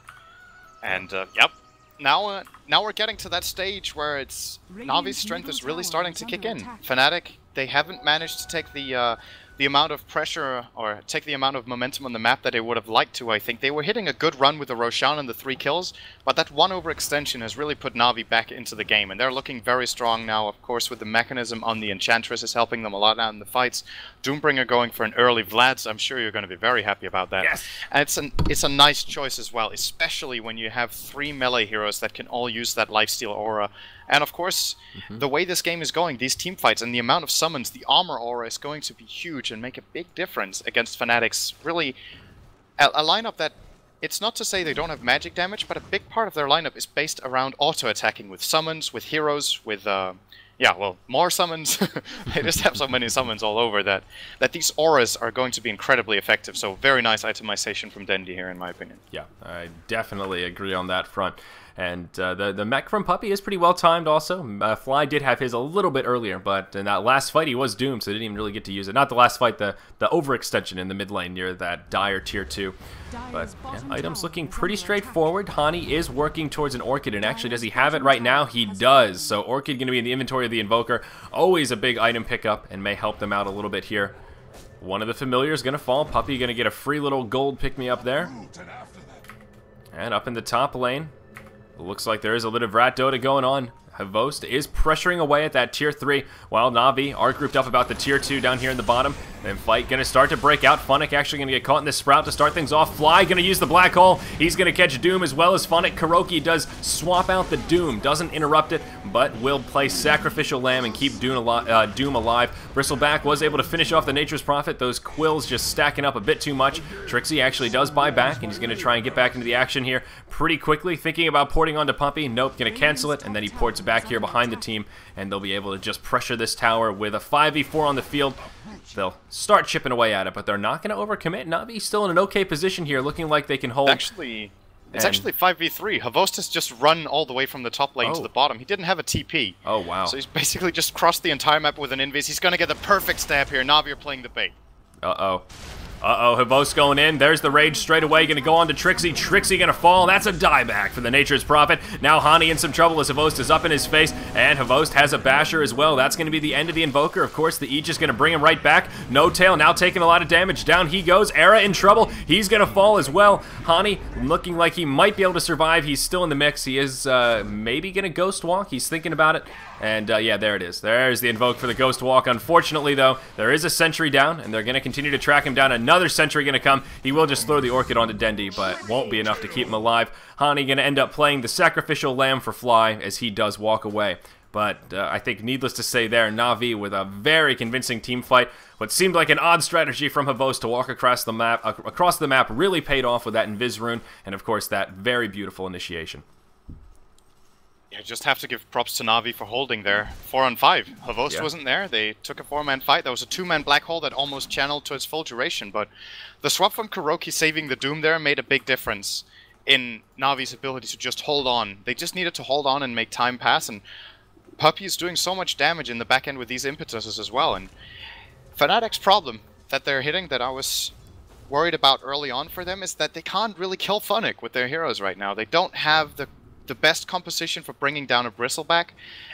And, yep. now we're getting to that stage where it's Navi's strength is really starting to kick in. Fnatic, they haven't managed to take the amount of pressure or take the amount of momentum on the map that they would have liked to. I think they were hitting a good run with the Roshan and the 3 kills, but that one overextension has really put Na'Vi back into the game, and they're looking very strong now. Of course, with the mechanism on the Enchantress is helping them a lot now in the fights. Doombringer going for an early Vlad, I'm sure you're going to be very happy about that. Yes. And it's a nice choice as well, especially when you have 3 melee heroes that can all use that lifesteal aura. And of course, the way this game is going, these team fights and the amount of summons, the armor aura is going to be huge and make a big difference against Fnatic's really a lineup that, it's not to say they don't have magic damage, but a big part of their lineup is based around auto-attacking with summons, with heroes, with, yeah, well, more summons. They just have so many summons all over that these auras are going to be incredibly effective. So very nice itemization from Dendi here, in my opinion. Yeah, I definitely agree on that front. And the mech from Puppey is pretty well timed also. Fly did have his a little bit earlier, but in that last fight he was doomed, so they didn't even really get to use it. Not the last fight, the overextension in the mid lane near that dire tier 2. But yeah, items looking pretty straightforward. Hani is working towards an Orchid, and actually does he have it right now? He does. So Orchid going to be in the inventory of the Invoker. Always a big item pickup and may help them out a little bit here. One of the familiars going to fall. Puppey going to get a free little gold pick-me-up there. And up in the top lane, looks like there is a bit of Rat Dota going on. Havost is pressuring away at that tier 3, while Na'Vi are grouped up about the tier 2 down here in the bottom. Then fight going to start to break out. Fnatic actually going to get caught in this Sprout to start things off. Fly going to use the Black Hole. He's going to catch Doom as well as Fnatic. Kuroki does swap out the Doom. Doesn't interrupt it, but will play Sacrificial Lamb and keep Doom alive. Bristleback was able to finish off the Nature's Prophet. Those quills just stacking up a bit too much. Trixie actually does buy back, and he's going to try and get back into the action here pretty quickly. Thinking about porting onto Puppey. Nope, going to cancel it, and then he ports back here behind the team, and they'll be able to just pressure this tower with a 5v4 on the field. They'll start chipping away at it, but they're not going to overcommit. Na'Vi's still in an okay position here, looking like they can hold. Actually, it's actually 5v3. Havost has just run all the way from the top lane to the bottom. He didn't have a TP. Oh, wow. So he's basically just crossed the entire map with an invis. He's going to get the perfect stab here. Na'Vi are playing the bait. Uh-oh. Uh-oh, Havost going in. There's the rage straight away. Going to go on to Trixie. Trixie going to fall. That's a dieback for the Nature's Prophet. Now Hani in some trouble as Havost is up in his face. And Havost has a basher as well. That's going to be the end of the Invoker. Of course, the Aegis going to bring him right back. No Tail now taking a lot of damage. Down he goes. Era in trouble. He's going to fall as well. Hani looking like he might be able to survive. He's still in the mix. He is maybe going to Ghost Walk. He's thinking about it. And yeah, there it is. There's the Invoke for the Ghost Walk. Unfortunately, though, there is a sentry down, and they're going to continue to track him down. Another sentry going to come. He will just throw the Orchid onto Dendi, but won't be enough to keep him alive. Hani going to end up playing the Sacrificial Lamb for Fly as he does walk away. But I think needless to say there, Na'Vi with a very convincing team fight. What seemed like an odd strategy from Havost to walk across the map really paid off with that Invis rune, and of course that very beautiful initiation. I just have to give props to Na'Vi for holding there. 4-on-5. Havost wasn't there. They took a 4-man fight. There was a 2-man Black Hole that almost channeled to its full duration, but the swap from Kuroki saving the Doom there made a big difference in Na'Vi's ability to just hold on. They just needed to hold on and make time pass, and Puppey is doing so much damage in the back end with these impetuses as well. And Fnatic's problem that they're hitting, that I was worried about early on for them, is that they can't really kill Fnatic with their heroes right now. They don't have the best composition for bringing down a Bristleback,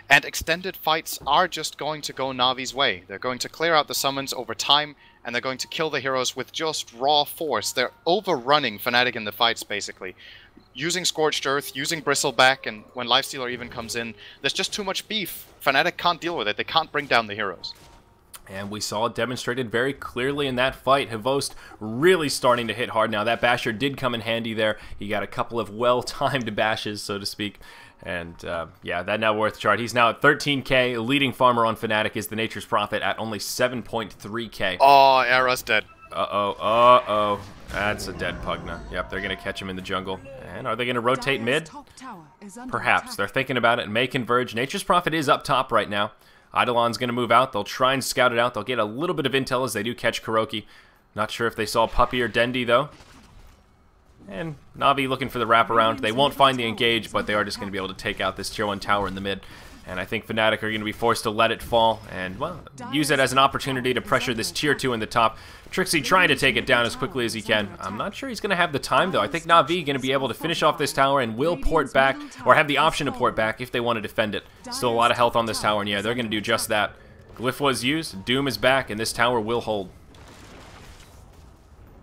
and extended fights are just going to go Na'Vi's way. They're going to clear out the summons over time, and they're going to kill the heroes with just raw force. They're overrunning Fnatic in the fights, basically. Using Scorched Earth, using Bristleback, and when Lifestealer even comes in, there's just too much beef. Fnatic can't deal with it. They can't bring down the heroes. And we saw it demonstrated very clearly in that fight. Havost really starting to hit hard now. That basher did come in handy there. He got a couple of well-timed bashes, so to speak. And yeah, that net worth chart. He's now at 13k. Leading farmer on Fnatic is the Nature's Prophet at only 7.3k. Oh, Era's dead. Uh-oh, uh-oh. That's a dead Pugna. Yep, they're going to catch him in the jungle. And are they going to rotate mid? Perhaps. They're thinking about it and may converge. Nature's Prophet is up top right now. Eidolon's going to move out. They'll try and scout it out. They'll get a little bit of intel as they do catch Kuroki. Not sure if they saw Puppey or Dendi, though. And Na'Vi looking for the wraparound. They won't find the engage, but they are just going to be able to take out this tier 1 tower in the mid. And I think Fnatic are going to be forced to let it fall and, well, use it as an opportunity to pressure this tier 2 in the top. Trixie trying to take it down as quickly as he can. I'm not sure he's going to have the time, though. I think Na'Vi going to be able to finish off this tower and will port back, or have the option to port back if they want to defend it. Still a lot of health on this tower, and yeah, they're going to do just that. Glyph was used, Doom is back, and this tower will hold.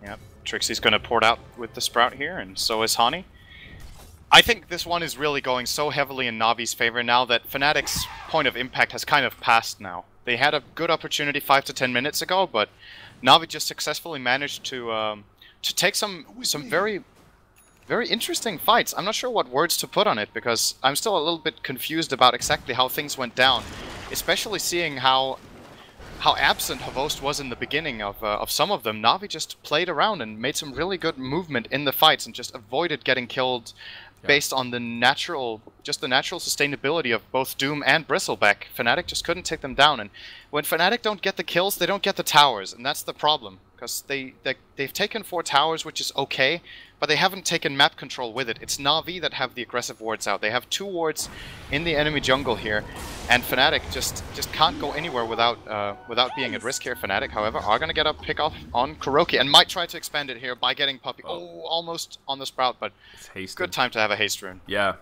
Yep, Trixie's going to port out with the Sprout here, and so is Hani. I think this one is really going so heavily in Navi's favor now that Fnatic's point of impact has kind of passed now. They had a good opportunity 5 to 10 minutes ago, but Navi just successfully managed to take some very interesting fights. I'm not sure what words to put on it because I'm still a little bit confused about exactly how things went down, especially seeing how absent Havost was in the beginning of some of them. Navi just played around and made some really good movement in the fights and just avoided getting killed based on the natural sustainability of both Doom and Bristleback. Fnatic just couldn't take them down, and when Fnatic don't get the kills, they don't get the towers, and that's the problem. Because they've taken 4 towers, which is okay, but they haven't taken map control with it. It's Na'Vi that have the aggressive wards out. They have 2 wards in the enemy jungle here, and Fnatic just can't go anywhere without being at risk here. Fnatic, however, are going to get a pick off on Kuroki and might try to expand it here by getting Puppey. Oh, almost on the Sprout, but good time to have a haste rune. Yeah.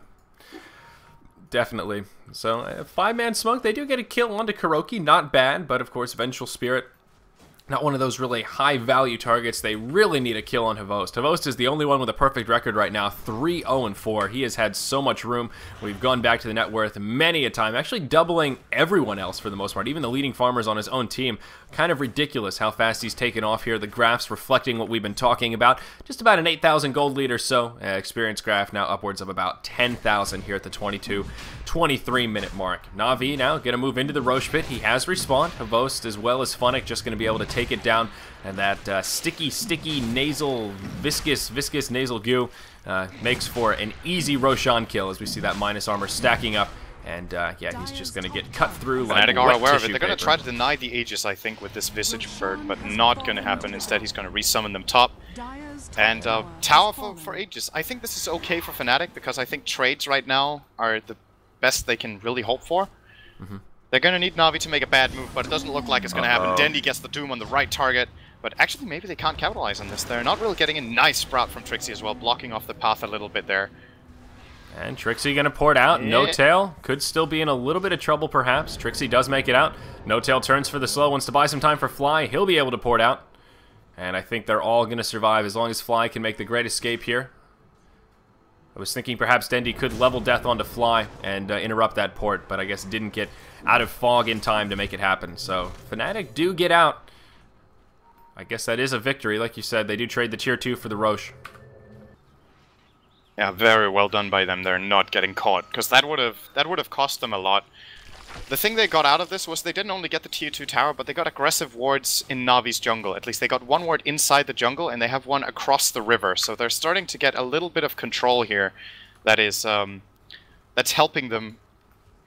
Definitely. So, 5-man smoke, they do get a kill onto Kuroki, not bad, but of course, Vengeful Spirit, not one of those really high-value targets. They really need a kill on Havost. Havost is the only one with a perfect record right now, 3-0-4. He has had so much room. We've gone back to the net worth many a time, actually doubling everyone else for the most part, even the leading farmers on his own team. Kind of ridiculous how fast he's taken off here. The graphs reflecting what we've been talking about. Just about an 8,000 gold lead or so. Experience graph now upwards of about 10,000 here at the 23 minute mark. Na'Vi now going to move into the Roche pit. He has respawned. Havost as well as Funnick just going to be able to take it down, and that sticky nasal viscous nasal goo makes for an easy Roshan kill as we see that minus armor stacking up, and yeah, he's just gonna get cut through like Fnatic are aware of it. They're gonna try to deny the Aegis, I think, with this Visage Bird, but not gonna happen. Instead, he's gonna resummon them top. And tower for Aegis. I think this is okay for Fnatic because I think trades right now are the best they can really hope for. They're going to need Na'Vi to make a bad move, but it doesn't look like it's going to happen. Dendi gets the Doom on the right target, but actually maybe they can't capitalize on this. They're not really getting a nice Sprout from Trixie as well, blocking off the path a little bit there. And Trixie going to port out. No Tail could still be in a little bit of trouble perhaps. Trixie does make it out. No Tail turns for the slow, wants to buy some time for Fly. He'll be able to port out. And I think they're all going to survive as long as Fly can make the great escape here. I was thinking perhaps Dendi could level death onto Fly and interrupt that port, but I guess didn't get out of fog in time to make it happen. So Fnatic do get out. I guess that is a victory. Like you said, they do trade the tier 2 for the Roche. Yeah, very well done by them. They're not getting caught, because that would have cost them a lot. The thing they got out of this was they didn't only get the tier 2 tower, but they got aggressive wards in Navi's jungle. At least they got one ward inside the jungle, and they have one across the river. So they're starting to get a little bit of control here. That is, that's helping them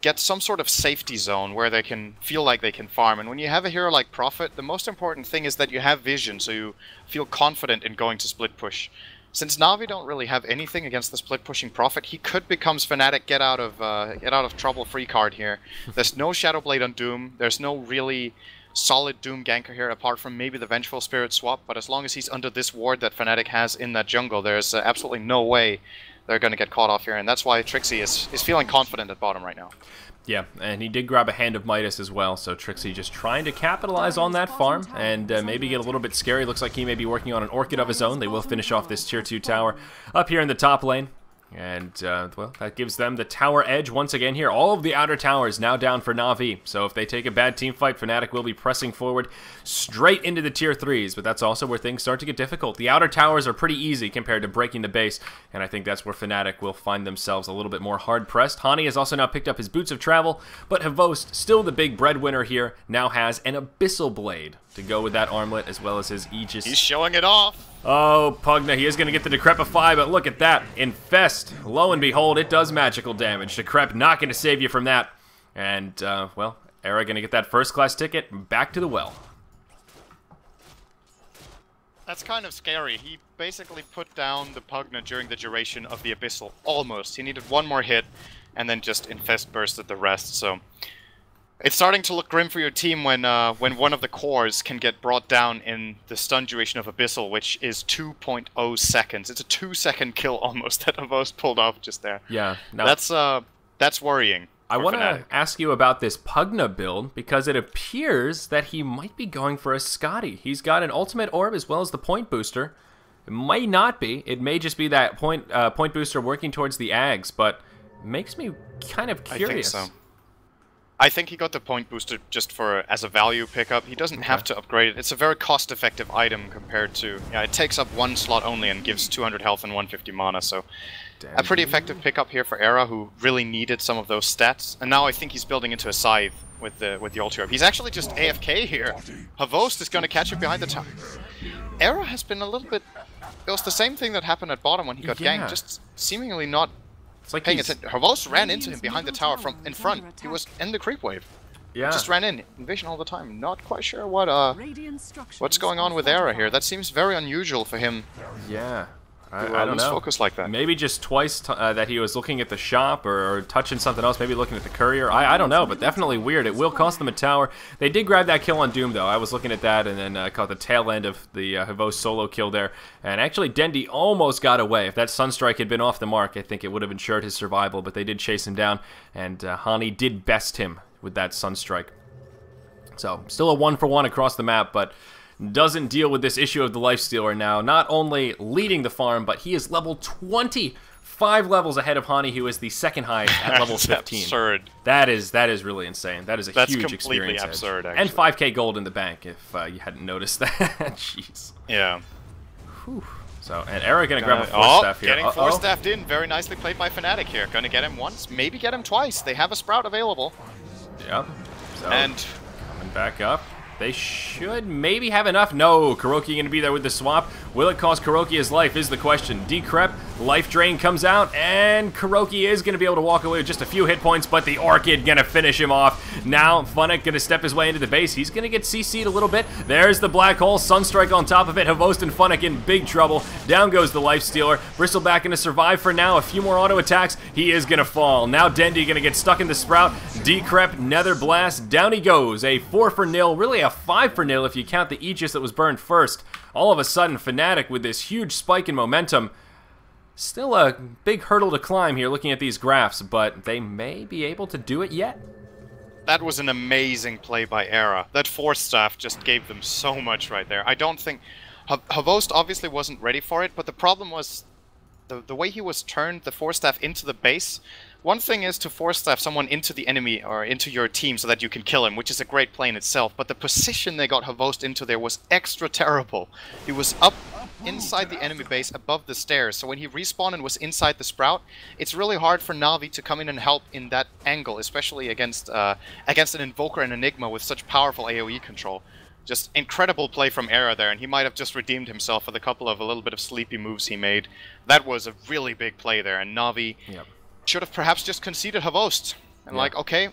get some sort of safety zone where they can feel like they can farm. And when you have a hero like Prophet, the most important thing is that you have vision, so you feel confident in going to split push. Since Na'Vi don't really have anything against the split pushing Prophet, he could become Fnatic get out of trouble free card here. There's no Shadow Blade on Doom. There's no really solid Doom ganker here apart from maybe the Vengeful Spirit swap. But as long as he's under this ward that Fnatic has in that jungle, there's absolutely no way they're going to get caught off here. And that's why Trixie is feeling confident at bottom right now. Yeah, and he did grab a Hand of Midas as well, so Trixie just trying to capitalize on that farm and maybe get a little bit scary. Looks like he may be working on an Orchid of his own. They will finish off this tier 2 tower up here in the top lane. And, well, that gives them the tower edge once again here. All of the outer towers now down for Na'Vi. So if they take a bad team fight, Fnatic will be pressing forward straight into the tier 3s. But that's also where things start to get difficult. The outer towers are pretty easy compared to breaking the base. And I think that's where Fnatic will find themselves a little bit more hard-pressed. Hani has also now picked up his Boots of Travel. But Havost, still the big breadwinner here, now has an Abyssal Blade to go with that armlet as well as his Aegis. He's showing it off. Oh, Pugna, he is going to get the Decrepify, but look at that. Infest. Lo and behold, it does magical damage. Decrep not going to save you from that. And, well, Era going to get that first-class ticket back to the well. That's kind of scary. He basically put down the Pugna during the duration of the Abyssal. Almost. He needed one more hit. and then just infest bursted the rest. So it's starting to look grim for your team when one of the cores can get brought down in the stun duration of Abyssal, which is 2.0 seconds. It's a 2-second kill almost that Havost pulled off just there. Yeah, no. That's worrying. I want to ask you about this Pugna build, because it appears that he might be going for a Scotty. He's got an ultimate orb as well as the point booster. It might not be. It may just be that point booster working towards the Ags, but it makes me kind of curious. I think so. I think he got the point booster just as a value pickup. He doesn't have to upgrade it. It's a very cost-effective item compared to... Yeah, it takes up 1 slot only and gives 200 health and 150 mana, so... Damn. A pretty effective pickup here for Era, who really needed some of those stats. And now I think he's building into a scythe with the ulti orb. He's actually just AFK here. Havost is going to catch him behind the tower. Era has been a little bit... It was the same thing that happened at bottom when he got ganked, just seemingly not paying attention. Havost ran into him behind the tower from in front. He was in the creep wave. Yeah. He just ran in. Invasion all the time. Not quite sure what's going on with Era here. That seems very unusual for him. Yeah. I don't know. Focus like that. Maybe just twice that he was looking at the shop or touching something else, maybe looking at the courier. I don't know, but definitely weird. It will cost them a tower. They did grab that kill on Doom, though. I was looking at that and then caught the tail end of the Havost solo kill there. And actually, Dendi almost got away. If that Sunstrike had been off the mark, I think it would have ensured his survival, but they did chase him down, and Hani did best him with that Sunstrike. So, still a 1-for-1 across the map, but... doesn't deal with this issue of the Lifestealer now. Not only leading the farm, but he is level 25 levels ahead of Hani, who is the second highest at level 15. Absurd. That is really insane. That is a huge experience. That's completely absurd, actually. And 5k gold in the bank, if you hadn't noticed that. Jeez. Yeah. Whew. So, and Era gonna grab a Force Staff here. Getting Force Staffed in. Very nicely played by Fnatic here. Gonna get him once, maybe get him twice. They have a Sprout available. Yep. So, and coming back up. They should maybe have enough. No, Kuroki going to be there with the swap. Will it cost Kuroki his life is the question. Decrep, Life Drain comes out, and Kuroki is going to be able to walk away with just a few hit points, but the Orchid going to finish him off. Now, Fnatic going to step his way into the base. He's going to get CC'd a little bit. There's the Black Hole. Sunstrike on top of it. Havost and Fnatic in big trouble. Down goes the Lifestealer. Bristleback going to survive for now. A few more auto attacks. He is going to fall. Now Dendi going to get stuck in the Sprout. Decrep, Nether Blast. Down he goes. A 4-for-0. Really a 5-for-0 if you count the Aegis that was burned first. All of a sudden, Fnatic with this huge spike in momentum. Still a big hurdle to climb here looking at these graphs, but they may be able to do it yet. That was an amazing play by Era. That Force Staff just gave them so much right there. I don't think... Havost obviously wasn't ready for it, but the problem was the way he was turned the Force Staff into the base. One thing is to Force Staff someone into the enemy or into your team so that you can kill him, which is a great play in itself, but the position they got Havost into there was extra terrible. He was up inside the enemy base above the stairs, so when he respawned and was inside the Sprout, it's really hard for Na'Vi to come in and help in that angle, especially against an Invoker and Enigma with such powerful AoE control. Just incredible play from Era there, and he might have just redeemed himself with a little bit of sleepy moves he made. That was a really big play there, and Na'Vi... Yep. Should have perhaps just conceded Havost. And like, okay,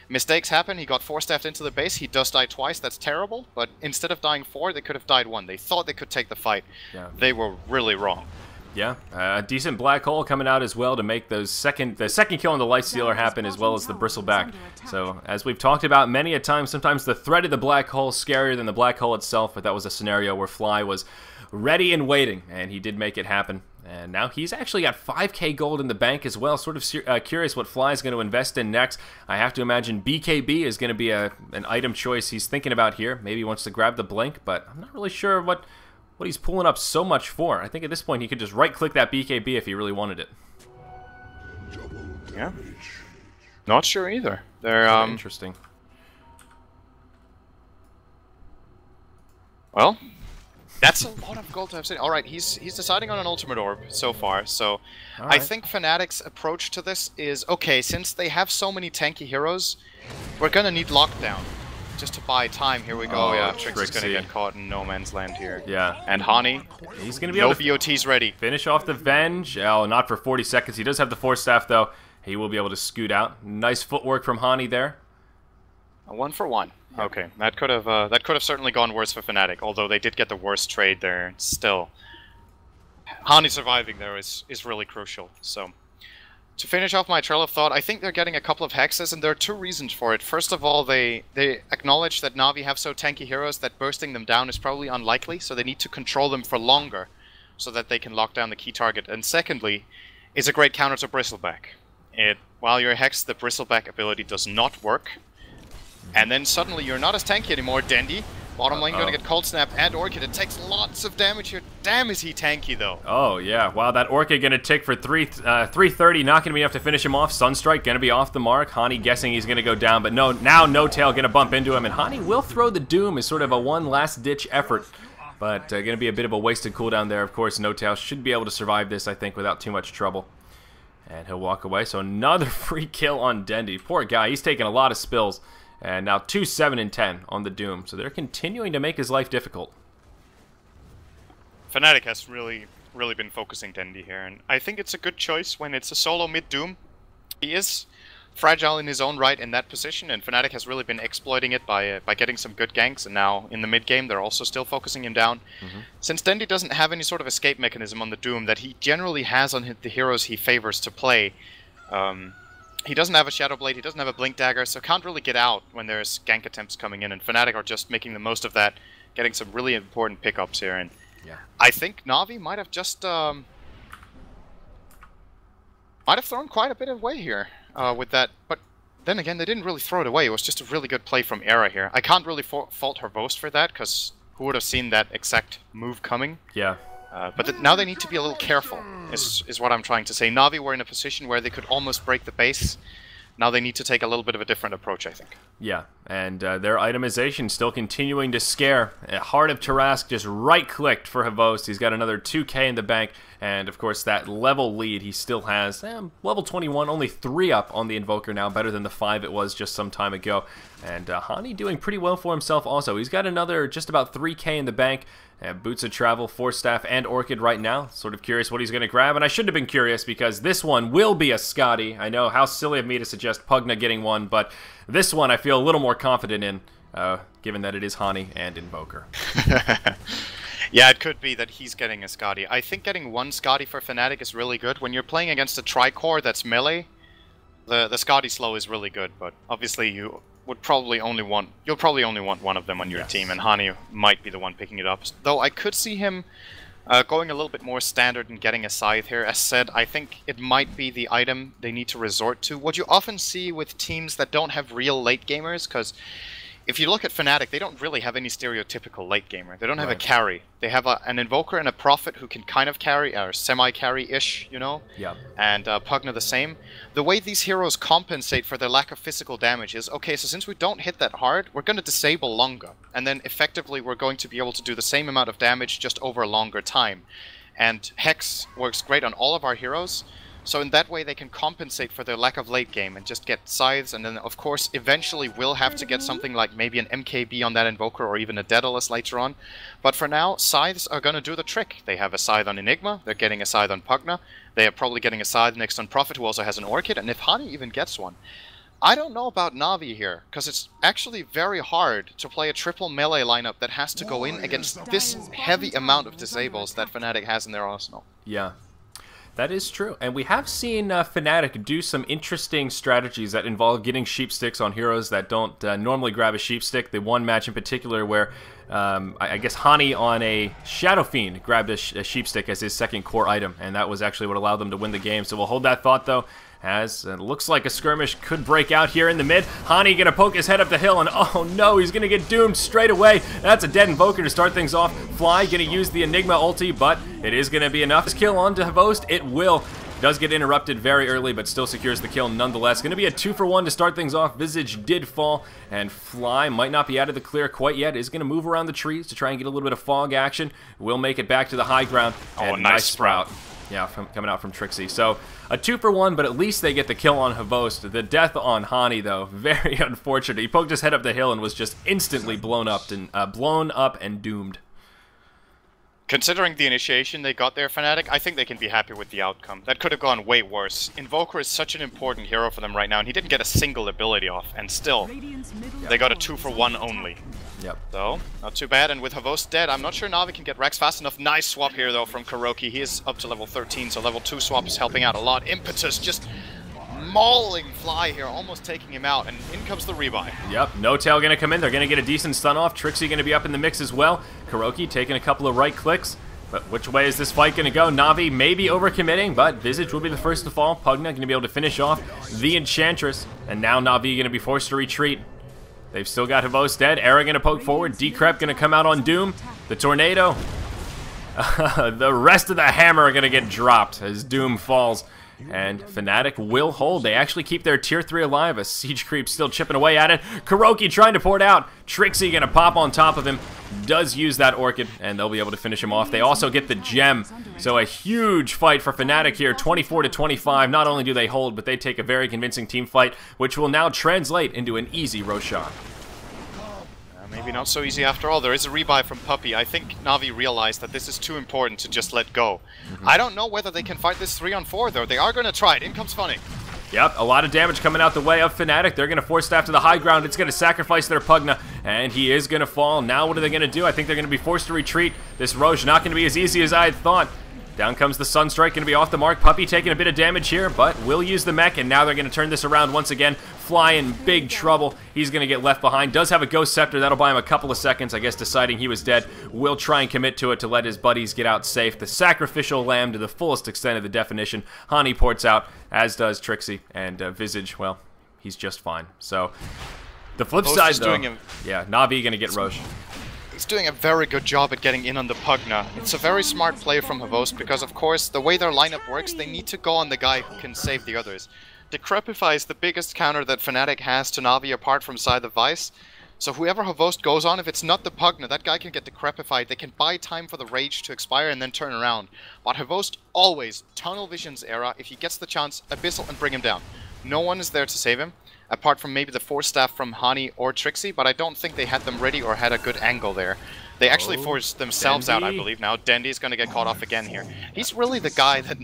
mistakes happen, he got Force Staffed into the base, he does die twice, that's terrible, but instead of dying 4, they could have died 1. They thought they could take the fight. Yeah. They were really wrong. Yeah, a decent Black Hole coming out as well to make the second kill on the Lifestealer happen, as well as the Bristleback. So, as we've talked about many a time, sometimes the threat of the Black Hole is scarier than the Black Hole itself, but that was a scenario where Fly was ready and waiting, and he did make it happen. And now he's actually got 5k gold in the bank as well. Sort of curious what Fly is going to invest in next. I have to imagine BKB is going to be an item choice he's thinking about here. Maybe he wants to grab the Blink, but I'm not really sure what he's pulling up so much for. I think at this point he could just right-click that BKB if he really wanted it. Yeah. Not sure either. They're interesting. Well, that's a lot of gold to have seen. Alright, he's deciding on an Ultimate Orb so far, so I think Fnatic's approach to this is, okay, since they have so many tanky heroes, we're gonna need Lockdown. Just to buy time, here we go. Oh, yeah, Trix is gonna get caught in no man's land here. Yeah. And Hani, he's gonna be able to BOT's ready. Finish off the Venge. Oh, not for 40 seconds. He does have the Force Staff, though. He will be able to scoot out. Nice footwork from Hani there. A 1-for-1. Okay, that could have certainly gone worse for Fnatic, although they did get the worst trade there. Still, Hani surviving there is really crucial. So, To finish off my trail of thought, I think they're getting a couple of hexes, and there are two reasons for it. First of all, they acknowledge that Na'Vi have so tanky heroes that bursting them down is probably unlikely, so they need to control them for longer, so that they can lock down the key target. And secondly, it's a great counter to Bristleback. While you're hexed, the Bristleback ability does not work, and then suddenly you're not as tanky anymore, Dendy. Bottom lane gonna get Cold Snap and Orchid. It takes lots of damage here. Damn, is he tanky though. Oh yeah, wow, that Orchid gonna tick for 330, not gonna be enough to finish him off. Sunstrike gonna be off the mark. Hani guessing he's gonna go down, but no, now No Tail gonna bump into him, and Hani will throw the Doom as sort of a one last ditch effort. But gonna be a bit of a wasted cooldown there. Of course, No Tail should be able to survive this, I think, without too much trouble. And he'll walk away, so another free kill on Dendy. Poor guy, he's taking a lot of spills. And now 2, 7, and 10 on the Doom. So they're continuing to make his life difficult. Fnatic has really been focusing Dendy here, and I think it's a good choice when it's a solo mid-Doom. He is fragile in his own right in that position, and Fnatic has really been exploiting it by getting some good ganks, and now in the mid-game they're also still focusing him down. Since Dendy doesn't have any sort of escape mechanism on the Doom that he generally has on the heroes he favors to play, he doesn't have a Shadow Blade, he doesn't have a Blink Dagger, so can't really get out when there's gank attempts coming in, and Fnatic are just making the most of that, getting some really important pickups here, and I think Na'Vi might have just might have thrown quite a bit away here with that, but then again, they didn't really throw it away. It was just a really good play from Era here. I can't really fault Hervost for that, because who would have seen that exact move coming? Yeah. But now they need to be a little careful, is what I'm trying to say. Na'Vi were in a position where they could almost break the base. Now they need to take a little bit of a different approach, I think. Yeah, and their itemization still continuing to scare. Heart of Tarask just right-clicked for Hervost. He's got another 2k in the bank, and of course that level lead he still has. Level 21, only 3 up on the Invoker now, better than the 5 it was just some time ago. And Hani doing pretty well for himself also. He's got another just about 3k in the bank. Boots of Travel, Force Staff, and Orchid right now. Sort of curious what he's going to grab, and I should have been curious because this one will be a Scotty. I know how silly of me to suggest Pugna getting one, but this one I feel a little more confident in, given that it is Hani and Invoker. Yeah, it could be that he's getting a Scotty. I think getting one Scotty for Fnatic is really good. When you're playing against a Tricore that's melee, the Scotty slow is really good, but obviously you'll probably only want one of them on your team, and Hani might be the one picking it up. Though I could see him going a little bit more standard and getting a Scythe here. As said, I think it might be the item they need to resort to. What you often see with teams that don't have real late gamers, because if you look at Fnatic, they don't really have any stereotypical late gamer. They don't have a carry. They have an Invoker and a Prophet who can kind of carry, or semi-carry-ish, you know? Yeah. And Pugna the same. The way these heroes compensate for their lack of physical damage is, okay, so since we don't hit that hard, we're going to disable longer. And then effectively we're going to be able to do the same amount of damage just over a longer time. And Hex works great on all of our heroes. So in that way they can compensate for their lack of late game and just get Scythes, and then of course eventually we'll have to get something like maybe an MKB on that Invoker or even a Daedalus later on. But for now, Scythes are going to do the trick. They have a Scythe on Enigma, they're getting a Scythe on Pugna, they are probably getting a Scythe next on Prophet who also has an Orchid, and if Hani even gets one. I don't know about Na'Vi here, because it's actually very hard to play a triple melee lineup that has to go in against this heavy amount of disables that Fnatic has in their arsenal. Yeah. That is true, and we have seen Fnatic do some interesting strategies that involve getting sheep sticks on heroes that don't normally grab a sheep stick. The one match in particular where I guess Hani on a Shadow Fiend grabbed a sheep stick as his second core item, and that was actually what allowed them to win the game. So we'll hold that thought though, as it looks like a skirmish could break out here in the mid. Hani gonna poke his head up the hill, and oh no, he's gonna get doomed straight away. That's a dead Invoker to start things off. Fly gonna use the Enigma ulti, but it is gonna be enough. This kill onto Hervost, it will. Does get interrupted very early, but still secures the kill nonetheless. Gonna be a 2-for-1 to start things off. Visage did fall, and Fly might not be out of the clear quite yet. Is gonna move around the trees to try and get a little bit of fog action. Will make it back to the high ground. Oh, and nice sprout. Yeah, coming out from Trixie. So a 2-for-1, but at least they get the kill on Hervost. The death on Hani, though, very unfortunate. He poked his head up the hill and was just instantly blown up and doomed. Considering the initiation they got there, Fnatic, I think they can be happy with the outcome. That could have gone way worse. Invoker is such an important hero for them right now, and he didn't get a single ability off, and still, they got a 2-for-1 only. Yep. So, not too bad, and with Hervost dead, I'm not sure Na'Vi can get Rex fast enough. Nice swap here, though, from Kuroki. He is up to level 13, so level 2 swap is helping out a lot. Impetus just mauling Fly here, almost taking him out, and in comes the rebuy. Yep, No Tail gonna come in. They're gonna get a decent stun off. Trixie gonna be up in the mix as well. Kuroki taking a couple of right clicks. But which way is this fight gonna go? Na'Vi maybe overcommitting, but Visage will be the first to fall. Pugna gonna be able to finish off the Enchantress. And now Na'Vi gonna be forced to retreat. They've still got Havos dead. Era gonna poke forward. Decrep gonna come out on Doom. The Tornado. The rest of the hammer are gonna get dropped as Doom falls. And Fnatic will hold. They actually keep their tier 3 alive. A Siege Creep still chipping away at it. Kuroki trying to pour it out. Trixie gonna pop on top of him. Does use that Orchid, and they'll be able to finish him off. They also get the Gem. So a huge fight for Fnatic here, 24-25. Not only do they hold, but they take a very convincing team fight, which will now translate into an easy Roshan. Maybe not so easy after all. There is a rebuy from Puppey. I think Na'Vi realized that this is too important to just let go. I don't know whether they can fight this 3-on-4 though. They are going to try it. In comes Funny. Yep, a lot of damage coming out the way of Fnatic. They're going to force staff to the high ground. It's going to sacrifice their Pugna, and he is going to fall. Now what are they going to do? I think they're going to be forced to retreat. This Roche not going to be as easy as I had thought. Down comes the Sunstrike, going to be off the mark. Puppey taking a bit of damage here, but will use the mech, and now they're going to turn this around once again. Fly in big trouble. He's going to get left behind. Does have a Ghost Scepter. That'll buy him a couple of seconds, I guess, deciding he was dead. Will try and commit to it to let his buddies get out safe. The Sacrificial Lamb to the fullest extent of the definition. Hani ports out, as does Trixie, and Visage, well, he's just fine. So, the flip side, though, yeah, Na'Vi going to get Roche. He's doing a very good job at getting in on the Pugna. It's a very smart play from Havos because, of course, the way their lineup works, they need to go on the guy who can save the others. Decrepify is the biggest counter that Fnatic has to Na'Vi apart from Scythe of Vice. So whoever Havos goes on, if it's not the Pugna, that guy can get Decrepified. They can buy time for the Rage to expire and then turn around. But Havos always, Tunnel Vision's Era, if he gets the chance, Abyssal and bring him down. No one is there to save him, apart from maybe the Force Staff from Hani or Trixie, but I don't think they had them ready or had a good angle there. They actually forced themselves out, I believe, now. Dendy's going to get caught off again here. He's really the guy that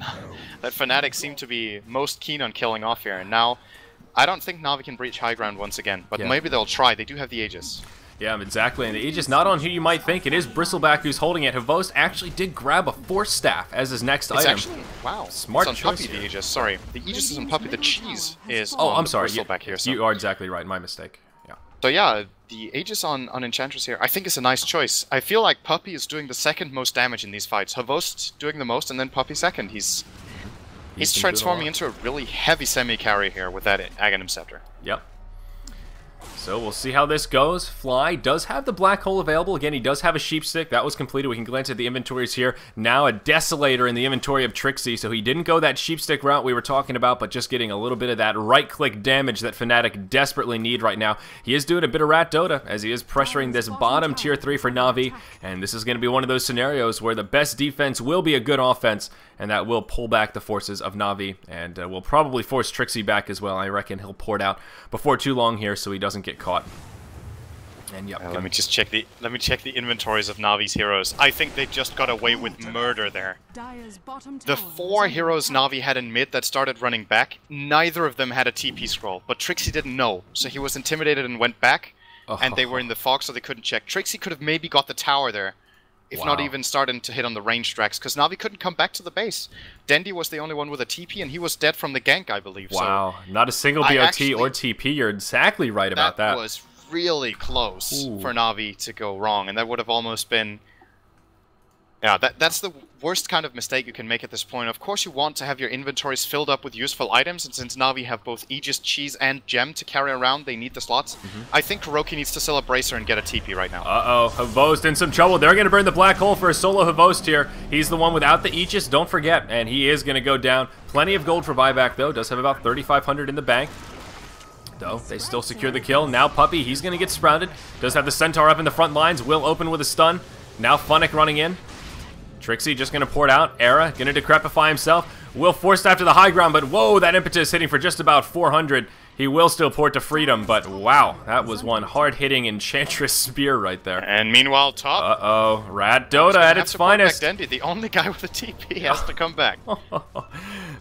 Fnatic seem to be most keen on killing off here, and now I don't think Na'Vi can breach high ground once again, but maybe they'll try. They do have the Aegis. Yeah, exactly, and the Aegis not on who you might think. It is Bristleback who's holding it. Havos actually did grab a Force Staff as his next item. Actually, wow. Smart choice. Puppey, the Aegis, sorry. The Aegis is on Puppey, the cheese is I'm sorry. Bristleback here. So. You are exactly right, my mistake. Yeah. So yeah, the Aegis on Enchantress here, I think is a nice choice. I feel like Puppey is doing the second most damage in these fights. Havos doing the most, and then Puppey second. He's transforming into a really heavy semi-carry here with that Aghanim Scepter. Yep. So we'll see how this goes. Fly does have the Black Hole available. Again, he does have a Sheep Stick. That was completed. We can glance at the inventories here. Now a Desolator in the inventory of Trixie. So he didn't go that Sheep Stick route we were talking about, but just getting a little bit of that right-click damage that Fnatic desperately need right now. He is doing a bit of Rat Dota as he is pressuring this bottom tier 3 for Na'Vi. And this is going to be one of those scenarios where the best defense will be a good offense, and that will pull back the forces of Na'Vi, and will probably force Trixie back as well. I reckon he'll pour it out before too long here so he doesn't get caught. And yep, let me check the inventories of Na'Vi's heroes. I think they just got away with murder there. The 4 heroes Na'Vi had in mid that started running back, neither of them had a TP scroll, but Trixie didn't know, so he was intimidated and went back, and they were in the fog so they couldn't check. Trixie could have maybe got the tower there, if not even starting to hit on the range tracks, because Na'Vi couldn't come back to the base. Dendy was the only one with a TP, and he was dead from the gank, I believe. Wow, so not a single BOT or TP. You're exactly right about that. That was really close for Na'Vi to go wrong, and that would have almost been... Yeah, that's the worst kind of mistake you can make at this point. Of course you want to have your inventories filled up with useful items, and since Na'Vi have both Aegis, Cheese, and Gem to carry around, they need the slots. I think Kuroki needs to sell a Bracer and get a TP right now. Uh-oh, Havost in some trouble. They're going to burn the Black Hole for a solo Havost here. He's the one without the Aegis, don't forget, and he is going to go down. Plenty of gold for buyback, though. Does have about 3,500 in the bank. Though, they still secure the kill. Now Puppey, he's going to get sprouted. Does have the Centaur up in the front lines. Will open with a stun. Now Funnick running in. Trixie just going to pour it out. Era going to decrepify himself. Will force after the high ground, but whoa, that impetus hitting for just about 400. He will still port to freedom, but wow, that was one hard-hitting Enchantress spear right there. And meanwhile, top. Rat Dota at its finest. Dendy, the only guy with a TP has to come back.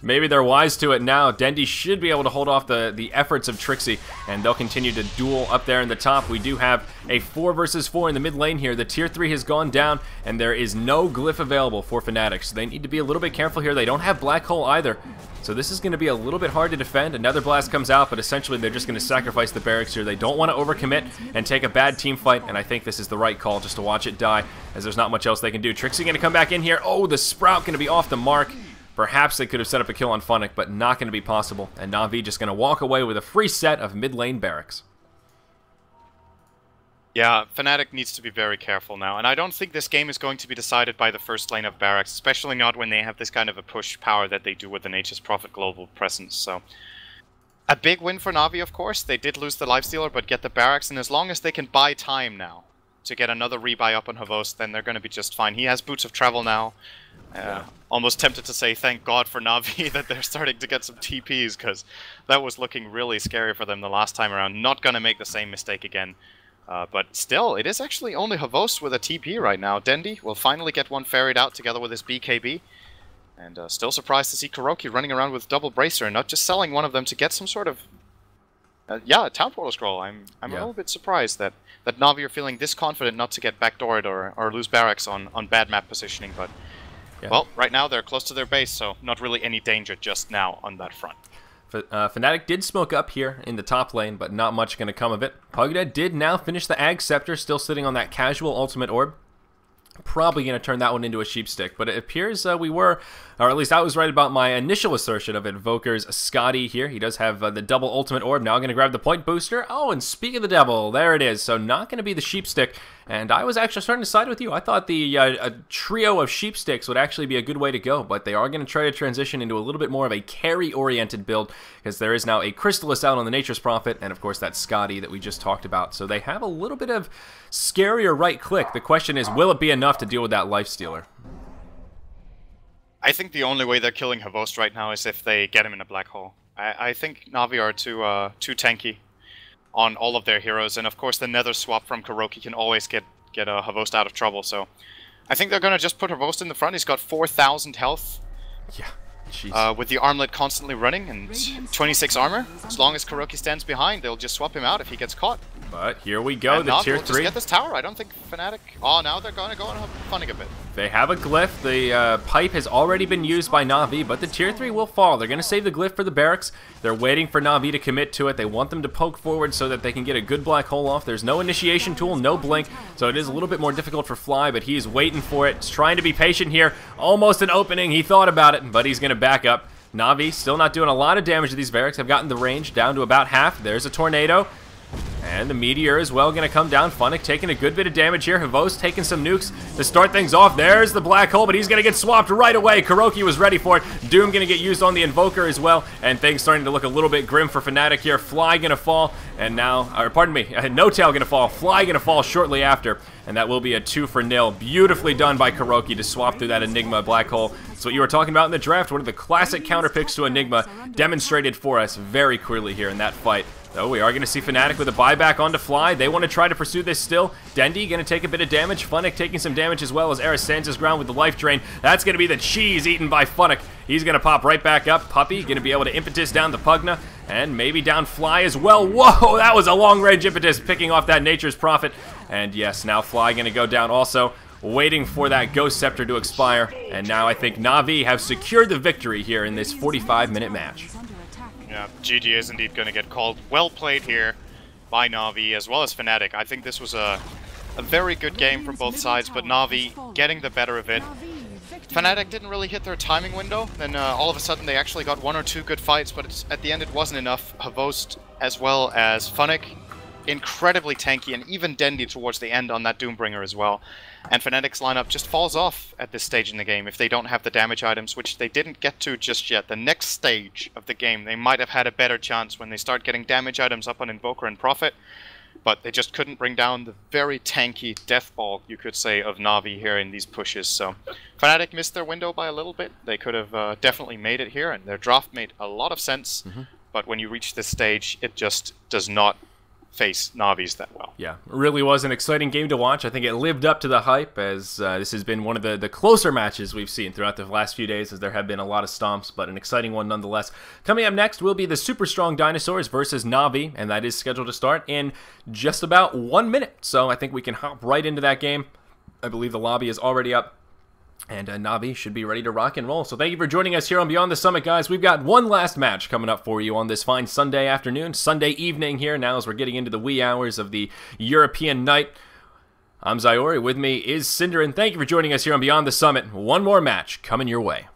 maybe they're wise to it now. Dendi should be able to hold off the efforts of Trixie, and they'll continue to duel up there in the top. We do have a 4 versus 4 in the mid lane here. The tier 3 has gone down, and there is no glyph available for Fnatic, so they need to be a little bit careful here. They don't have Black Hole either, so this is going to be a little bit hard to defend. Another blast comes out, but essentially they're just going to sacrifice the barracks here. They don't want to overcommit and take a bad team fight, and I think this is the right call just to watch it die, as there's not much else they can do. Trixie going to come back in here. Oh, the Sprout going to be off the mark. Perhaps they could have set up a kill on Fnatic, but not going to be possible, and Na'Vi just going to walk away with a free set of mid lane barracks. Yeah, Fnatic needs to be very careful now, and I don't think this game is going to be decided by the first lane of barracks, especially not when they have this kind of a push power that they do with the Nature's Prophet global presence. So, a big win for Na'Vi, of course. They did lose the Lifestealer, but get the barracks, and as long as they can buy time now to get another rebuy up on Havost, then they're going to be just fine. He has Boots of Travel now. Almost tempted to say thank God for Na'Vi that they're starting to get some TPs, because that was looking really scary for them the last time around. Not going to make the same mistake again. But still, it is actually only Havost with a TP right now. Dendi will finally get one ferried out together with his BKB. And still surprised to see KuroKy running around with double Bracer and not just selling one of them to get some sort of... a Town Portal Scroll. I'm a little bit surprised that Na'Vi are feeling this confident not to get backdoored or lose barracks on bad map positioning. But, well, right now they're close to their base, so not really any danger just now on that front. Fnatic did smoke up here in the top lane, but not much going to come of it. Pugna did now finish the Ag Scepter, still sitting on that casual ultimate orb. Probably going to turn that one into a sheep stick, but it appears we were, or at least I was right about my initial assertion of Invoker's Scotty here. He does have the double ultimate orb. Now going to grab the point booster. Oh, and speak of the devil, there it is. So not going to be the sheep stick, and I was actually starting to side with you. I thought the a trio of sheep sticks would actually be a good way to go, but they are going to try to transition into a little bit more of a carry-oriented build, because there is now a Crystallis out on the Nature's Prophet, and of course that Scotty that we just talked about. So they have a little bit of scarier right click. The question is, will it be enough to deal with that Lifestealer? I think the only way they're killing Havost right now is if they get him in a black hole. I think Na'Vi are too tanky on all of their heroes, and of course the Nether swap from KuroKy can always get Havost out of trouble. So I think they're gonna just put Havost in the front. He's got 4,000 health. Yeah. With the armlet constantly running and 26 armor. As long as KuroKy stands behind, they'll just swap him out if he gets caught. But here we go, the tier 3. Just get this tower. I don't think Fnatic... Oh, now they're going to go on Fnatic a bit. They have a glyph. The pipe has already been used by Na'Vi, but the tier 3 will fall. They're going to save the glyph for the barracks. They're waiting for Na'Vi to commit to it. They want them to poke forward so that they can get a good black hole off. There's no initiation tool, no blink, so it is a little bit more difficult for Fly, but he's waiting for it. He's trying to be patient here. Almost an opening. He thought about it, but he's going to back up. Na'Vi still not doing a lot of damage to these barracks. Have gotten the range down to about half. There's a tornado. And the Meteor as well going to come down. Fnatic taking a good bit of damage here. Havost taking some nukes to start things off. There's the black hole, but he's going to get swapped right away. KuroKy was ready for it. Doom going to get used on the Invoker as well. And things starting to look a little bit grim for Fnatic here. Fly going to fall. And now, or pardon me, No Tail going to fall. Fly going to fall shortly after. And that will be a 2-0. Beautifully done by KuroKy to swap through that Enigma black hole. That's what you were talking about in the draft. One of the classic counter picks to Enigma demonstrated for us very clearly here in that fight. So we are going to see Fnatic with a buyback onto Fly. They want to try to pursue this still. Dendi going to take a bit of damage. Fnatic taking some damage as well as Eris stands his ground with the life drain. That's going to be the cheese eaten by Fnatic. He's going to pop right back up. Puppy going to be able to impetus down the Pugna and maybe down Fly as well. Whoa, that was a long-range impetus picking off that Nature's Prophet. And yes, now Fly going to go down also, waiting for that Ghost Scepter to expire. And now I think Na'Vi have secured the victory here in this 45-minute match. Yeah, GG is indeed going to get called. Well played here by Na'Vi as well as Fnatic. I think this was a very good game from both sides, but Na'Vi getting the better of it. Fnatic didn't really hit their timing window, then all of a sudden they actually got 1 or 2 good fights, but at the end it wasn't enough. Havost as well as Fnatic, incredibly tanky, and even Dendi towards the end on that Doombringer as well. And Fnatic's lineup just falls off at this stage in the game if they don't have the damage items, which they didn't get to just yet. The next stage of the game, they might have had a better chance when they start getting damage items up on Invoker and Prophet, but they just couldn't bring down the very tanky death ball, you could say, of Na'Vi here in these pushes. So Fnatic missed their window by a little bit. They could have definitely made it here, and their draft made a lot of sense, but when you reach this stage, it just does not face Navi's that well. Yeah, it really was an exciting game to watch. I think it lived up to the hype, as this has been one of the closer matches we've seen throughout the last few days, as there have been a lot of stomps, but an exciting one nonetheless. Coming up next will be the Super Strong Dinosaurs versus Navi, and that is scheduled to start in just about 1 minute. So I think we can hop right into that game. I believe the lobby is already up, and Navi should be ready to rock and roll. So thank you for joining us here on Beyond the Summit, guys. We've got one last match coming up for you on this fine Sunday afternoon, Sunday evening here now, as we're getting into the wee hours of the European night. I'm Zyori. With me is Cinder, and thank you for joining us here on Beyond the Summit. One more match coming your way.